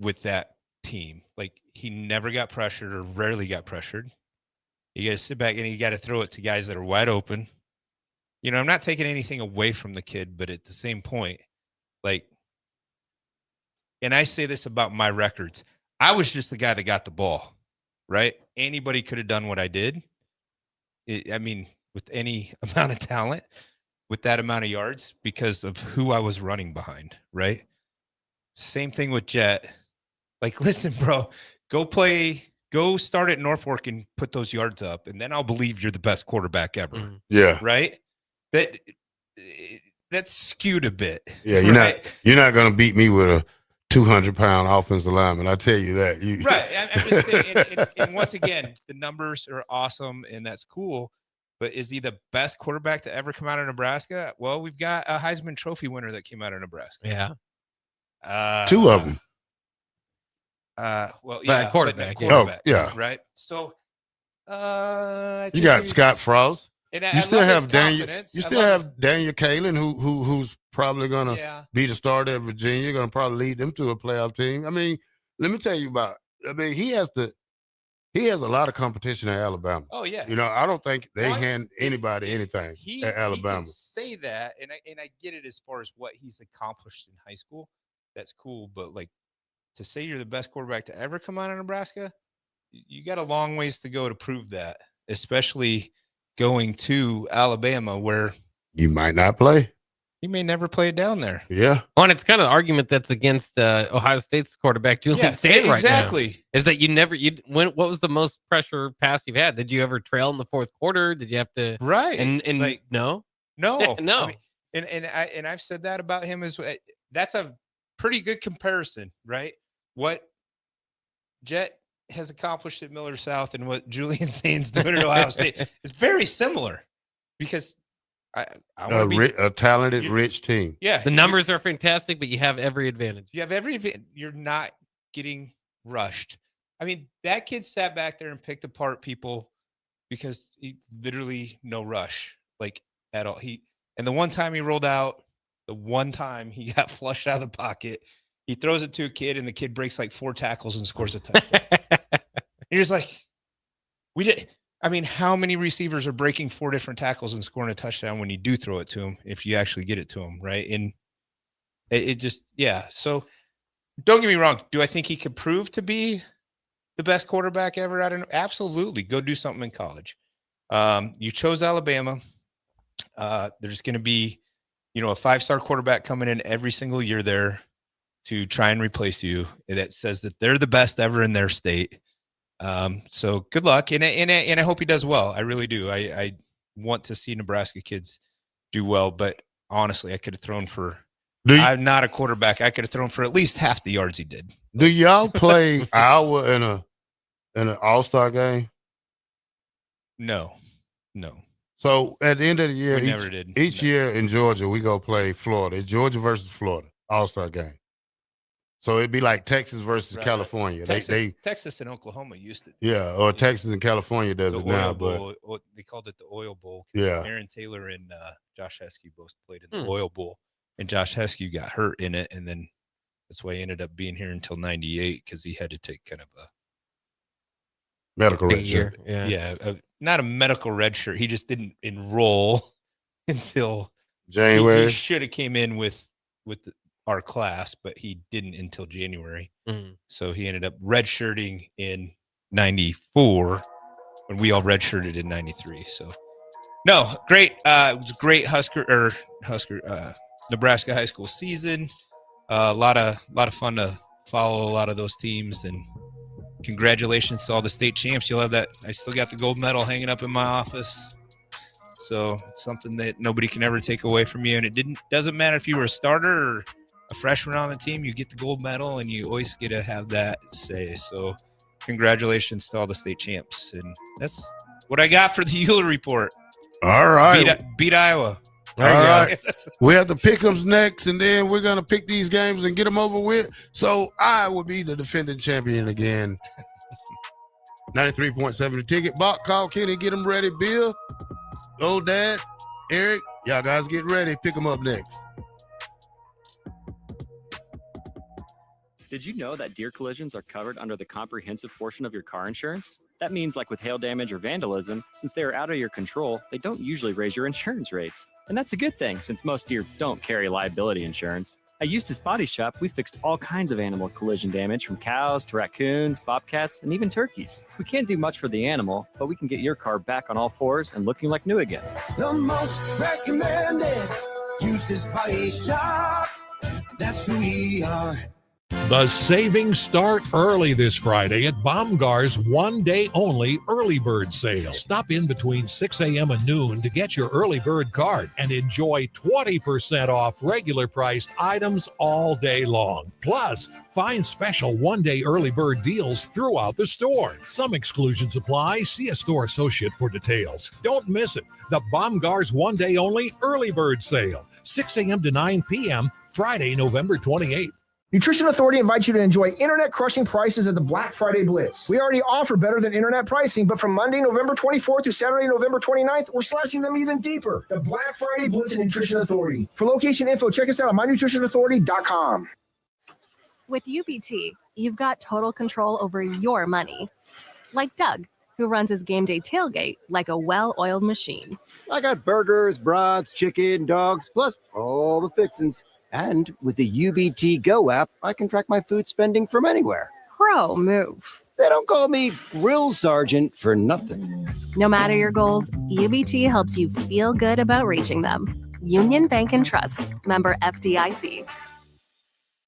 with that team. Like he never got pressured or rarely got pressured. You got to sit back and you got to throw it to guys that are wide open. You know, I'm not taking anything away from the kid, but at the same point, like, and I say this about my records, I was just the guy that got the ball, right? Anybody could have done what I did. I mean, with any amount of talent, with that amount of yards, because of who I was running behind, right? Same thing with Jet. Like, listen, bro, go start at Norfolk and put those yards up, and then I'll believe you're the best quarterback ever. Yeah. Right? That's skewed a bit. Yeah, you're not gonna beat me with a 200-pound offensive lineman. I tell you that. Right. I'm just saying, and once again, the numbers are awesome, and that's cool. But is he the best quarterback to ever come out of Nebraska? Well, we've got a Heisman Trophy winner that came out of Nebraska. Yeah. Two of them. Well, yeah, quarterback. quarterback, yeah. right. So, You got Scott Frost. And You still have Daniel. confidence. You I still love have Daniel Kalen, who's probably gonna be the starter at Virginia. Gonna probably lead them to a playoff team. I mean, let me tell you about. I mean, he has a lot of competition at Alabama. Oh yeah. You know, I don't think they hand anybody anything at Alabama. He can say that, and I get it as far as what he's accomplished in high school. That's cool, but like to say you're the best quarterback to ever come out of Nebraska, you got a long ways to go to prove that, especially going to Alabama where You might not play. you may never play it down there. Yeah. Well, and it's kind of the argument that's against Ohio State's quarterback Julian Sand right exactly. now. Is that what was the most pressure pass you've had? Did you ever trail in the fourth quarter? Did you have to Right. And like, no? No. No. I mean, and I've said that about him as well. That's a pretty good comparison, right? What Jet has accomplished at Miller South and what Julian Sain's doing at Ohio State is very similar because I want to be A talented, rich team. Yeah. The numbers are fantastic, but you have every advantage. You have you're not getting rushed. I mean, that kid sat back there and picked apart people because he literally no rush, like at all. And the one time he rolled out, the one time he got flushed out of the pocket, he throws it to a kid and the kid breaks like 4 tackles and scores a touchdown. You're just like, I mean, how many receivers are breaking 4 different tackles and scoring a touchdown when you do throw it to him, if you actually get it to him, right? And it just, yeah. So don't get me wrong. Do I think he could prove to be the best quarterback ever? I don't know. Absolutely. Go do something in college. You chose Alabama. There's going to be, a 5-star quarterback coming in every single year there. to try and replace you that says that they're the best ever in their state. So good luck. And I hope he does well. I really do. I want to see Nebraska kids do well, but honestly, I could have thrown for, I'm not a quarterback. I could have thrown for at least half the yards he did. Do y'all play Iowa in an all-star game? No. So at the end of the year, We never did. Each year in Georgia, we go play Florida. It's Georgia versus Florida, all-star game. So it'd be like Texas versus California. Texas and Oklahoma used to. Yeah, or Texas and California does it now. Bowl, they called it the Oil Bowl. Yeah. Aaron Taylor and Josh Heskey both played in the Oil Bowl, and Josh Heskey got hurt in it, and then that's why he ended up being here until '98 because he had to take kind of a medical red shirt. Not a medical red shirt. He just didn't enroll until January. He should have came in with our class, but he didn't until January. So he ended up redshirting in '94 when we all redshirted in '93. So no, great. It was a great Nebraska high school season. A lot of fun to follow a lot of those teams, and congratulations to all the state champs. You'll have that. I still got the gold medal hanging up in my office. So it's something that nobody can ever take away from you. And it doesn't matter if you were a starter or a freshman on the team, you get the gold medal and you always get to have that say. So congratulations to all the state champs. And that's what I got for the Euler report. All right. Beat Iowa. All right. We have the pick'ems next, and then we're going to pick these games and get them over with. So I will be the defending champion again. 93.7 the ticket. Bock, call Kenny, get them ready. Bill, old dad, Eric, y'all guys get ready. Pick them up next. Did you know that deer collisions are covered under the comprehensive portion of your car insurance? That means, like with hail damage or vandalism, since they are out of your control, they don't usually raise your insurance rates. And that's a good thing, since most deer don't carry liability insurance. At Eustace Body Shop, we fixed all kinds of animal collision damage, from cows to raccoons, bobcats, and even turkeys. We can't do much for the animal, but we can get your car back on all fours and looking like new again. The most recommended Eustace Body Shop. That's who we are. The savings start early this Friday at Baumgar's one-day-only early bird sale. Stop in between 6 a.m. and noon to get your early bird card and enjoy 20% off regular priced items all day long. Plus, find special one-day early bird deals throughout the store. Some exclusions apply. See a store associate for details. Don't miss it. The Baumgar's one-day-only early bird sale, 6 a.m. to 9 p.m., Friday, November 28th. Nutrition Authority invites you to enjoy internet-crushing prices at the Black Friday Blitz. We already offer better than internet pricing, but from Monday, November 24th to Saturday, November 29th, we're slashing them even deeper. The Black Friday Blitz at Nutrition Authority. For location info, check us out at mynutritionauthority.com. With UBT, you've got total control over your money. Like Doug, who runs his game day tailgate like a well-oiled machine. I got burgers, brats, chicken, dogs, plus all the fixins. And with the UBT Go app, I can track my food spending from anywhere. Pro move. They don't call me Grill Sergeant for nothing. No matter your goals, UBT helps you feel good about reaching them. Union Bank and Trust. Member FDIC.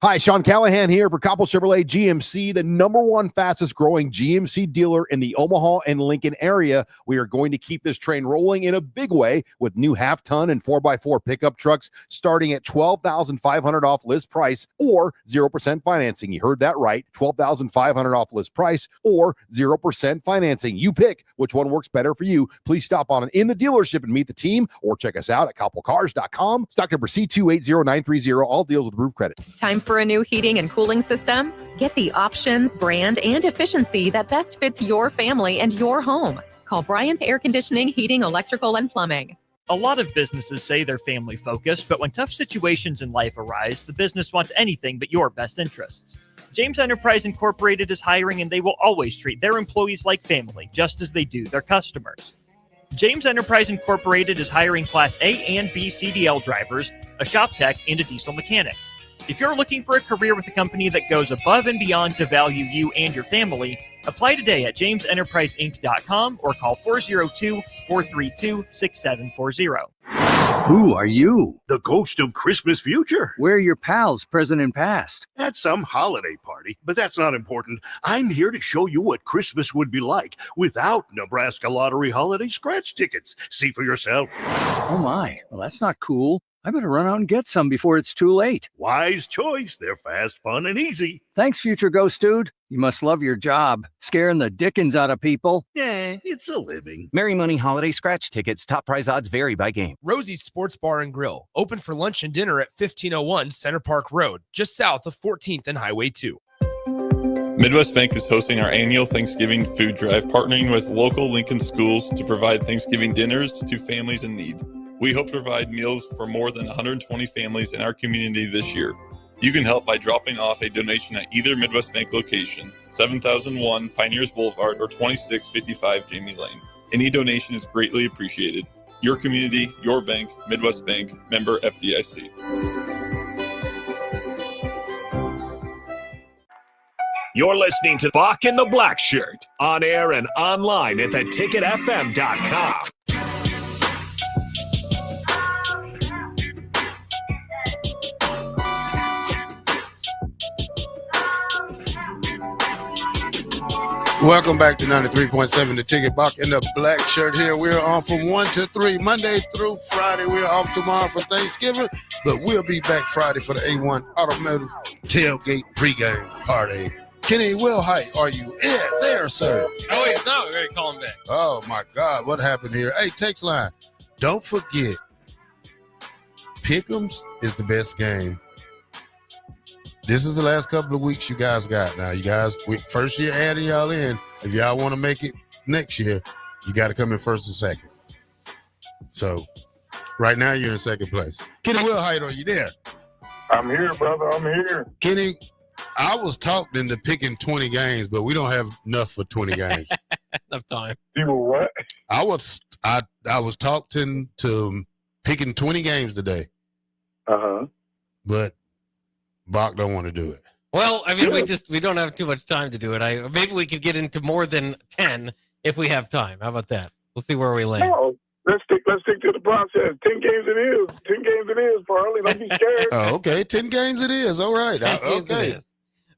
Hi, Sean Callahan here for Coppell Chevrolet GMC, the #1 fastest growing GMC dealer in the Omaha and Lincoln area. We are going to keep this train rolling in a big way with new half-ton and 4x4 pickup trucks starting at $12,500 off list price or 0% financing. You heard that right, $12,500 off list price or 0% financing. You pick which one works better for you. Please stop on in the dealership and meet the team or check us out at koppelcars.com. Stock number C280930. All deals with approved credit. Time for a new heating and cooling system? Get the options, brand, and efficiency that best fits your family and your home. Call Bryant Air Conditioning, Heating, Electrical, and Plumbing. A lot of businesses say they're family focused, but when tough situations in life arise, the business wants anything but your best interests. James Enterprise Incorporated is hiring, and they will always treat their employees like family, just as they do their customers. James Enterprise Incorporated is hiring Class A and B CDL drivers, a shop tech, and a diesel mechanic. If you're looking for a career with a company that goes above and beyond to value you and your family, apply today at jamesenterpriseinc.com or call 402-432-6740. Who are you? The ghost of Christmas future. We're your pals, present and past. At some holiday party, but that's not important. I'm here to show you what Christmas would be like without Nebraska Lottery holiday scratch tickets. See for yourself. Oh my, well that's not cool. I better run out and get some before it's too late. Wise choice. They're fast, fun, and easy. Thanks, future ghost dude. You must love your job, scaring the dickens out of people. Yeah, it's a living. Merry Money Holiday Scratch Tickets. Top prize odds vary by game. Rosie's Sports Bar and Grill, open for lunch and dinner at 1501 Center Park Road, just south of 14th and Highway 2. Midwest Bank is hosting our annual Thanksgiving food drive, partnering with local Lincoln schools to provide Thanksgiving dinners to families in need. We hope to provide meals for more than 120 families in our community this year. You can help by dropping off a donation at either Midwest Bank location, 7001 Pioneers Boulevard or 2655 Jamie Lane. Any donation is greatly appreciated. Your community, your bank, Midwest Bank, member FDIC. You're listening to Bock and the Blackshirt, on air and online at theticketfm.com. Welcome back to 93.7 The Ticket. Bock in the Black Shirt here. We're on from 1 to 3, Monday through Friday. We're off tomorrow for Thanksgiving, but we'll be back Friday for the A1 Automotive Tailgate pregame party. Kenny Wilhite, are you there, sir? Oh, he's not. We're going to call him back. Oh, my God. What happened here? Hey, text line. Don't forget, Pick'ems is the best game. This is the last couple of weeks you guys got. Now, you guys, first year adding y'all in. If y'all want to make it next year, you got to come in first and second. So, right now, you're in second place. Kenny Wilhite, are you there? I'm here, brother. I'm here. Kenny, I was talked into picking 20 games, but we don't have enough for 20 games. Enough time. You were what? I was talked into picking 20 games today. Uh-huh. But Bock don't want to do it. Well, I mean, we don't have too much time to do it. Maybe we could get into more than 10 if we have time. How about that? We'll see where we land. No, let's stick to the process. 10 games it is. 10 games it is, Farley. Don't be scared. Oh, okay. 10 games it is. All right. Okay.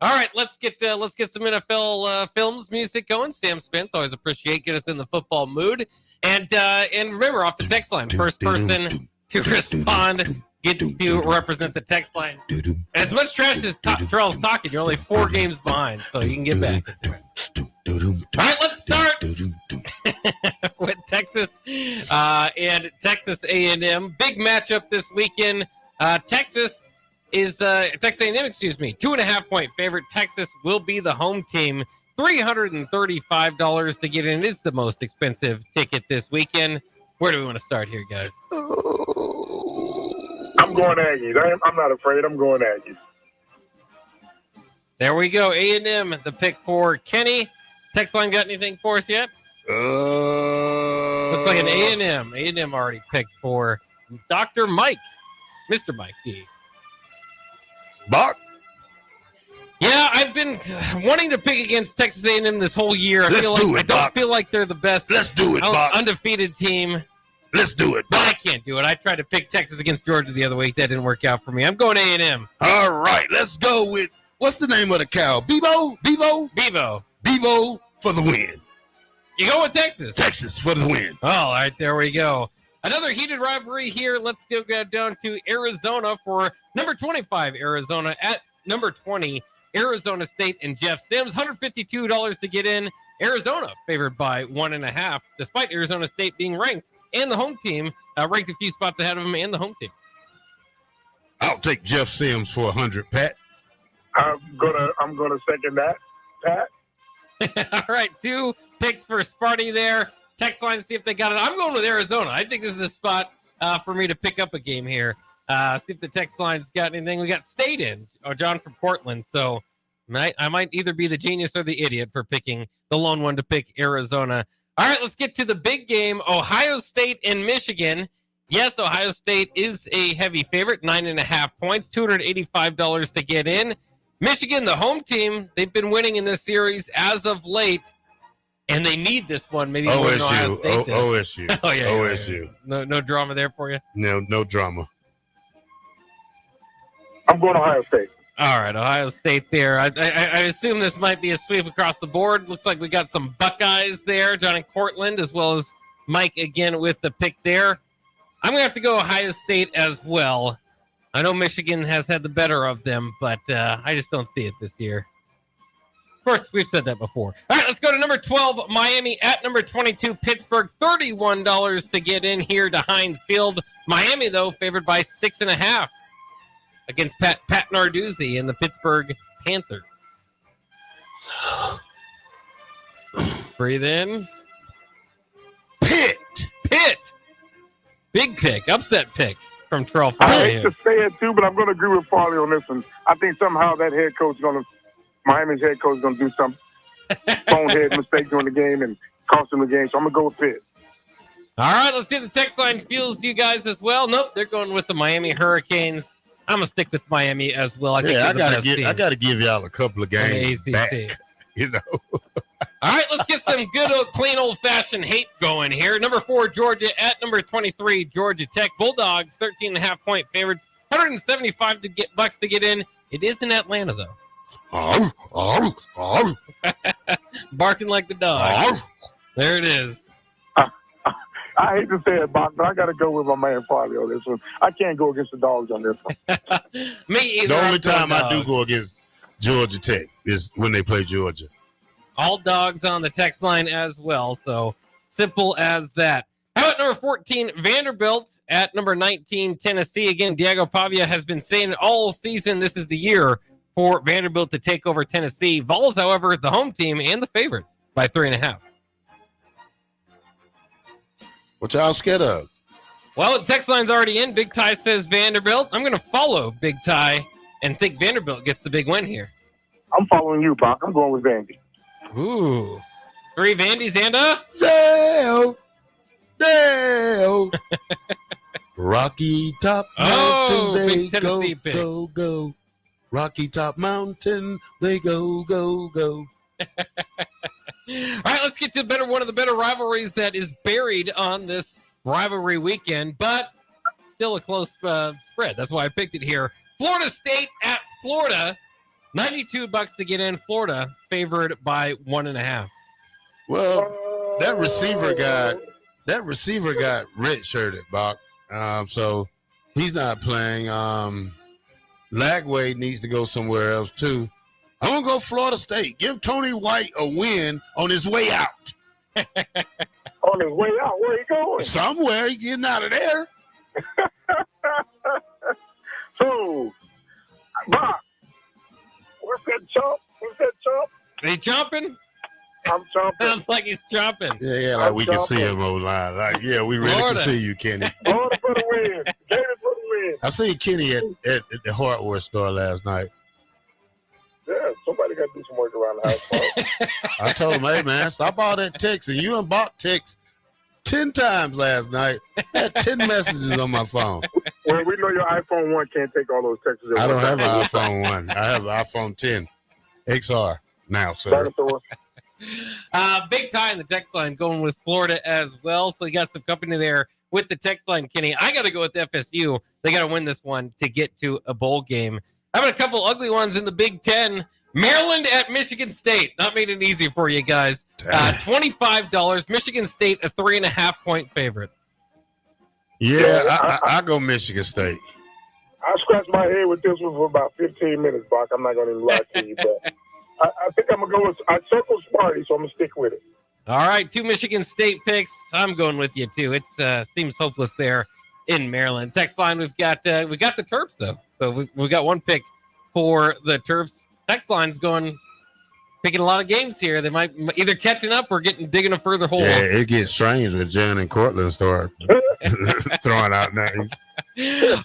All right, let's get some NFL films music going. Sam Spence, always appreciate. Get us in the football mood. And remember, off the text line, first person to respond gets to represent the text line. And as much trash as Terrell's talking, you're only 4 games behind, so you can get back. All right, let's start with Texas and Texas A&M. Big matchup this weekend. Texas A&M, 2.5-point favorite. Texas will be the home team. $335 to get in. It is the most expensive ticket this weekend. Where do we want to start here, guys? I'm going Aggies. I'm not afraid. I'm going Aggies. There we go. A&M, the pick for Kenny. Text line got anything for us yet? Looks like an A&M. A&M already picked for Dr. Mike. Mr. Mike D. Bock? Yeah, I've been wanting to pick against Texas A&M this whole year. I don't feel like they're the best. Let's do it, Bock. Undefeated team. Let's do it, But I can't do it. I tried to pick Texas against Georgia the other week. That didn't work out for me. I'm going A&M. All right, let's go with, what's the name of the cow? Bevo for the win. You go with Texas. Texas for the win. All right, there we go. Another heated rivalry here. Let's go down to Arizona for number 25, Arizona at number 20, Arizona State and Jeff Sims. $152 to get in. Arizona favored by 1.5, despite Arizona State being ranked and the home team ranked a few spots ahead of them and the home team. I'll take Jeff Sims for 100, Pat. I'm gonna second that, Pat. All right, 2 picks for Sparty there. Text line to see if they got it. I'm going with Arizona. I think this is a spot for me to pick up a game here. See if the text line's got anything. We got State in, or John from Portland. So I might either be the genius or the idiot for picking the lone one to pick Arizona. All right, let's get to the big game. Ohio State and Michigan. Yes, Ohio State is a heavy favorite, 9.5 points, $285 to get in. Michigan, the home team, they've been winning in this series as of late. and they need this one maybe more than Ohio State does. OSU. Oh, yeah, OSU. No drama there for you? No drama. I'm going Ohio State. All right, Ohio State there. I assume this might be a sweep across the board. Looks like we got some Buckeyes there, Johnny Cortland, as well as Mike again with the pick there. I'm going to have to go Ohio State as well. I know Michigan has had the better of them, but I just don't see it this year. Of course, we've said that before. All right, let's go to number 12, Miami at number 22, Pittsburgh. $31 to get in here to Heinz Field. Miami, though, favored by 6.5 against Pat Narduzzi and the Pittsburgh Panthers. Breathe in. Pitt. Big pick, upset pick from Terrell. I hate to say it too, but I'm going to agree with Farley on this one. I think somehow that Miami's head coach is going to do some bonehead mistake during the game and cost them the game. So I'm going to go with Pitt. All right, let's see if the text line feels you guys as well. Nope, they're going with the Miami Hurricanes. I'm going to stick with Miami as well. I got to give y'all a couple of games back. You know. All right, let's get some good clean old-fashioned hate going here. Number 4, Georgia at number 23, Georgia Tech. Bulldogs, 13.5-point favorites. $175 bucks to get in. It is in Atlanta, though. Barking like the dog. There it is. I hate to say it, Bock, but I got to go with my man Farley on this one. I can't go against the dogs on this one. Me either. The only time I do go against Georgia Tech is when they play Georgia. All dogs on the text line as well, so simple as that. How about number 14, Vanderbilt at number 19, Tennessee? Again, Diego Pavia has been saying all season this is the year for Vanderbilt to take over Tennessee. Vols, however, the home team and the favorites by 3.5. What y'all scared of? Well, the text line's already in. Big Ty says Vanderbilt. I'm going to follow Big Ty and think Vanderbilt gets the big win here. I'm following you, Bock. I'm going with Vandy. Ooh. 3 Vandys and a... Dale. Rocky Top Mountain, they go. Go. Rocky Top Mountain, they go. All right, let's get to one of the better rivalries that is buried on this rivalry weekend, but still a close spread. That's why I picked it here. Florida State at Florida. $92 to get in. Florida favored by 1.5. Well, that receiver got redshirted, Bock. So he's not playing. Lagway needs to go somewhere else too. I'm gonna go Florida State. Give Tony White a win on his way out. On his way out, where he going? Somewhere. He's getting out of there. So, Bock, what's that chomp? He chomping? I'm chomping. Sounds like he's chomping. Yeah, like we can see him online. Like, yeah, we really Florida. can see you, Kenny. Florida for the win. Gator for the win. I seen Kenny at the hardware store last night. Yeah, somebody got to do some work around the house. I told him, hey, man, stop all that text. And you unblocked text 10 times last night. I had 10 messages on my phone. Well, we know your iPhone 1 can't take all those texts. I don't have an iPhone 1. I have an iPhone 10 XR now, sir. Big Ty in the text line going with Florida as well. So you got some company there with the text line, Kenny. I got to go with FSU. They got to win this one to get to a bowl game. How about a couple ugly ones in the Big Ten? Maryland at Michigan State. Not making it easy for you guys. $25. Michigan State, a 3.5-point favorite. Yeah, I go Michigan State. I scratched my head with this one for about 15 minutes, Bock. I'm not going to lie to you, but I think I'm going to go with – I circled Sparty, so I'm going to stick with it. All right, 2 Michigan State picks. I'm going with you, too. It seems hopeless there in Maryland. Text line, we got the Terps, though. So we got one pick for the Terps. Text line's picking a lot of games here. They might either catching up or digging a further hole. Yeah, it gets strange when Jen and Cortland start throwing out names.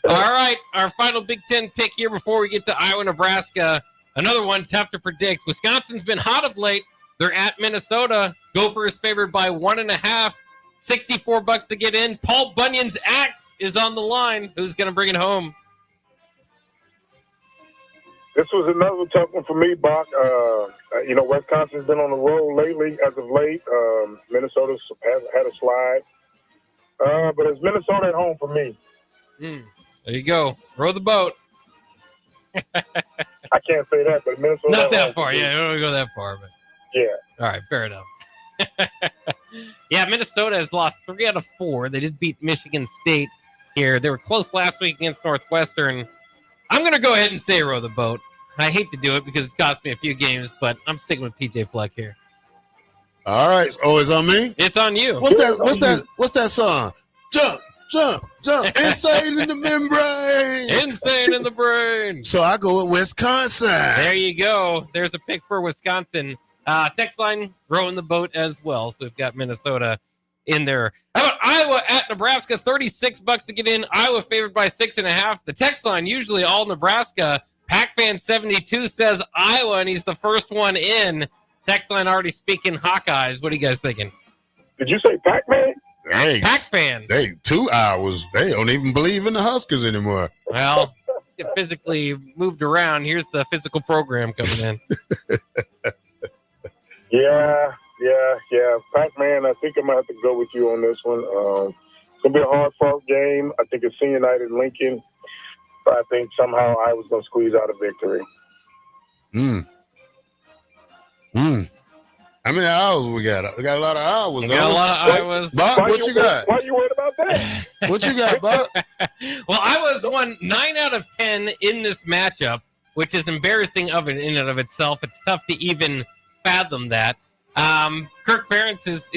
All right, our final Big Ten pick here before we get to Iowa, Nebraska. Another one tough to predict. Wisconsin's been hot of late. They're at Minnesota. Gophers favored by 1.5. $64 to get in. Paul Bunyan's axe is on the line. Who's going to bring it home? This was another tough one for me, Bock. Wisconsin's been on the roll lately. As of late, Minnesota has had a slide, but it's Minnesota at home for me. There you go. Row the boat. I can't say that, but Minnesota not that far. Yeah, you don't go that far, but yeah. All right, fair enough. Yeah, Minnesota has lost 3 out of 4. They did beat Michigan State here. They were close last week against Northwestern. I'm going to go ahead and say row the boat. I hate to do it because it's cost me a few games, but I'm sticking with PJ Fleck here. All right. Oh, it's on me? It's on you. What's that song? Jump, jump, jump. Insane in the membrane. Insane in the brain. So I go with Wisconsin. There you go. There's a pick for Wisconsin. Text line rowing the boat as well. So we've got Minnesota in there. How about Iowa at Nebraska? $36 to get in. Iowa favored by 6.5. The text line, usually all Nebraska. PacFan72 says Iowa, and he's the first one in. Text line already speaking Hawkeyes. What are you guys thinking? Did you say Pac-Man? Hey, Pac-Fan. 2 hours. They don't even believe in the Huskers anymore. Well, get physically moved around. Here's the physical program coming in. Yeah. Pac-Man, I think I might have to go with you on this one. It's going to be a hard-fought game. I think it's Senior Night in Lincoln. But I think somehow I was going to squeeze out a victory. How many hours we got? We got a lot of hours. We got a lot of Iowas. Bob, what you got? Why are you worried about that? What you got, Bob? Well, Iowa's won 9 out of 10 in this matchup, which is embarrassing in and of itself. It's tough to even fathom that. Kirk Ferentz is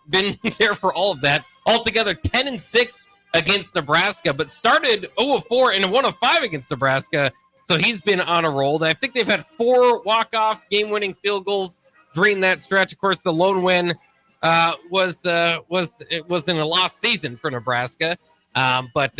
been there for all of that. Altogether, 10-6 against Nebraska, but started 0-4 and 1-5 against Nebraska. So he's been on a roll. I think they've had 4 walk-off game-winning field goals during that stretch. Of course, the lone win was in a lost season for Nebraska, but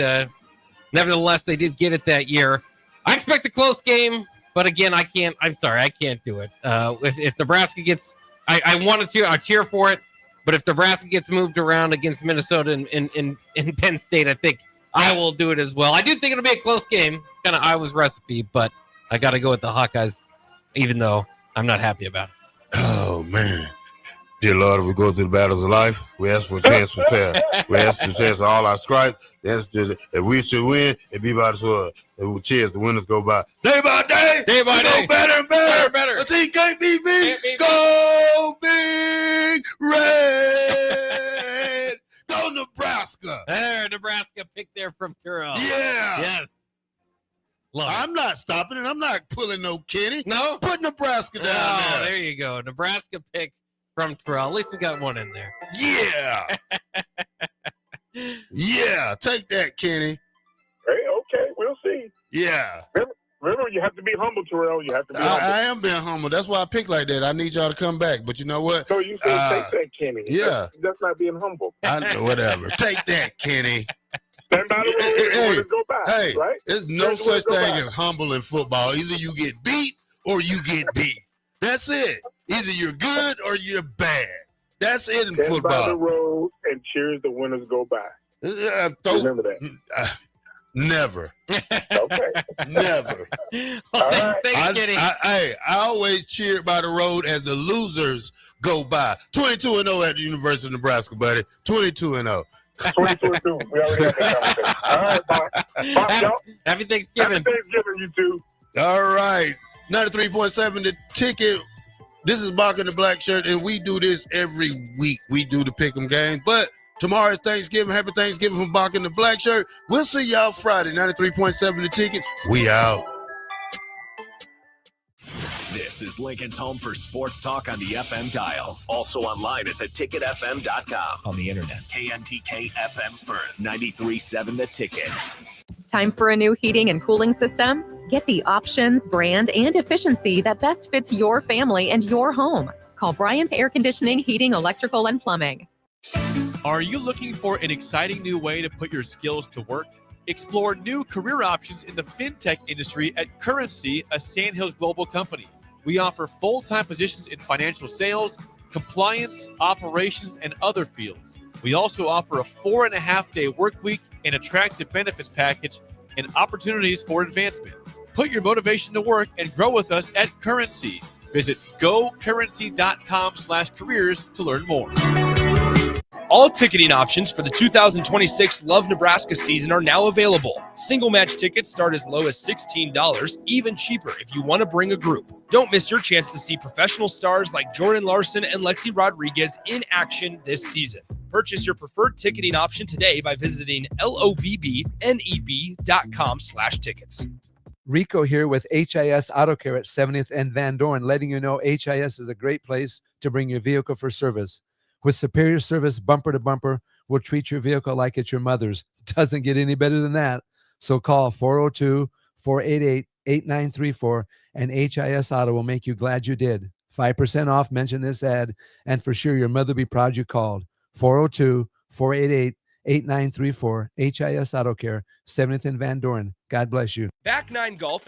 nevertheless, they did get it that year. I expect a close game, but again, I can't. I'm sorry, I can't do it. If Nebraska gets, I want to cheer for it. But if Nebraska gets moved around against Minnesota in Penn State, I think I will do it as well. I do think it'll be a close game, kind of Iowa's recipe, but I got to go with the Hawkeyes, even though I'm not happy about it. Oh, man. Dear Lord, if we go through the battles of life, we ask for a chance for fair. We ask for a chance for all our stripes. If we should win, it'd be by the sword. If we cheers, the winners go by. Day by day, day by day. Go better and better. The team can't be beat. Go Big Red. Go Nebraska. There, Nebraska pick there from Terrell. Yeah. Yes. I'm not stopping it. I'm not pulling no Kenny. No? Put Nebraska down there. There you go. Nebraska pick from Terrell. At least we got one in there. Yeah. Yeah. Take that, Kenny. Hey, okay. We'll see. Yeah. Remember, you have to be humble, Terrell. You have to be humble. I am being humble. That's why I pick like that. I need y'all to come back. But you know what? So you say take that, Kenny. Yeah. That's not being humble. I know, whatever. Take that, Kenny. Stand by the road. Go by, hey, right? There's no such thing as humble in football. Either you get beat or you get beat. That's it. Either you're good or you're bad. That's it in Stand football. by the road and cheers the winners go by. Remember that. Never. Okay. Never. I always cheered by the road as the losers go by. 22-0 at the University of Nebraska, buddy. 22-0. 22-2. We already had that conversation. All right, Bock, y'all. Happy Thanksgiving. Happy Thanksgiving, you two. All right. 93.7 The Ticket. This is Bock in the Blackshirt, and we do this every week. We do the Pick'em game, but tomorrow is Thanksgiving. Happy Thanksgiving from Bock in the Blackshirt. We'll see y'all Friday. 93.7 The Ticket. We out. This is Lincoln's home for sports talk on the FM dial. Also online at theticketfm.com. On the internet. KNTK FM Firth. 93.7 The Ticket. Time for a new heating and cooling system? Get the options, brand, and efficiency that best fits your family and your home. Call Bryant Air Conditioning, Heating, Electrical, and Plumbing. Are you looking for an exciting new way to put your skills to work? Explore new career options in the fintech industry at Currency, a Sandhills Global company. We offer full-time positions in financial sales, compliance, operations, and other fields. We also offer a 4.5-day work week, an attractive benefits package, and opportunities for advancement. Put your motivation to work and grow with us at Currency. Visit gocurrency.com/careers to learn more. All ticketing options for the 2026 Love Nebraska season are now available. Single match tickets start as low as $16, even cheaper if you want to bring a group. Don't miss your chance to see professional stars like Jordan Larson and Lexi Rodriguez in action this season. Purchase your preferred ticketing option today by visiting lovneb.com/tickets. Rico here with HIS Auto Care at 70th and Van Dorn, letting you know HIS is a great place to bring your vehicle for service. With superior service bumper to bumper, we'll treat your vehicle like it's your mother's. It doesn't get any better than that. So call 402-488-8934 and HIS Auto will make you glad you did. 5% off, mention this ad, and for sure your mother will be proud you called. 402-488-8934, HIS Auto Care, 70th and Van Dorn. God bless you. Back Nine Golf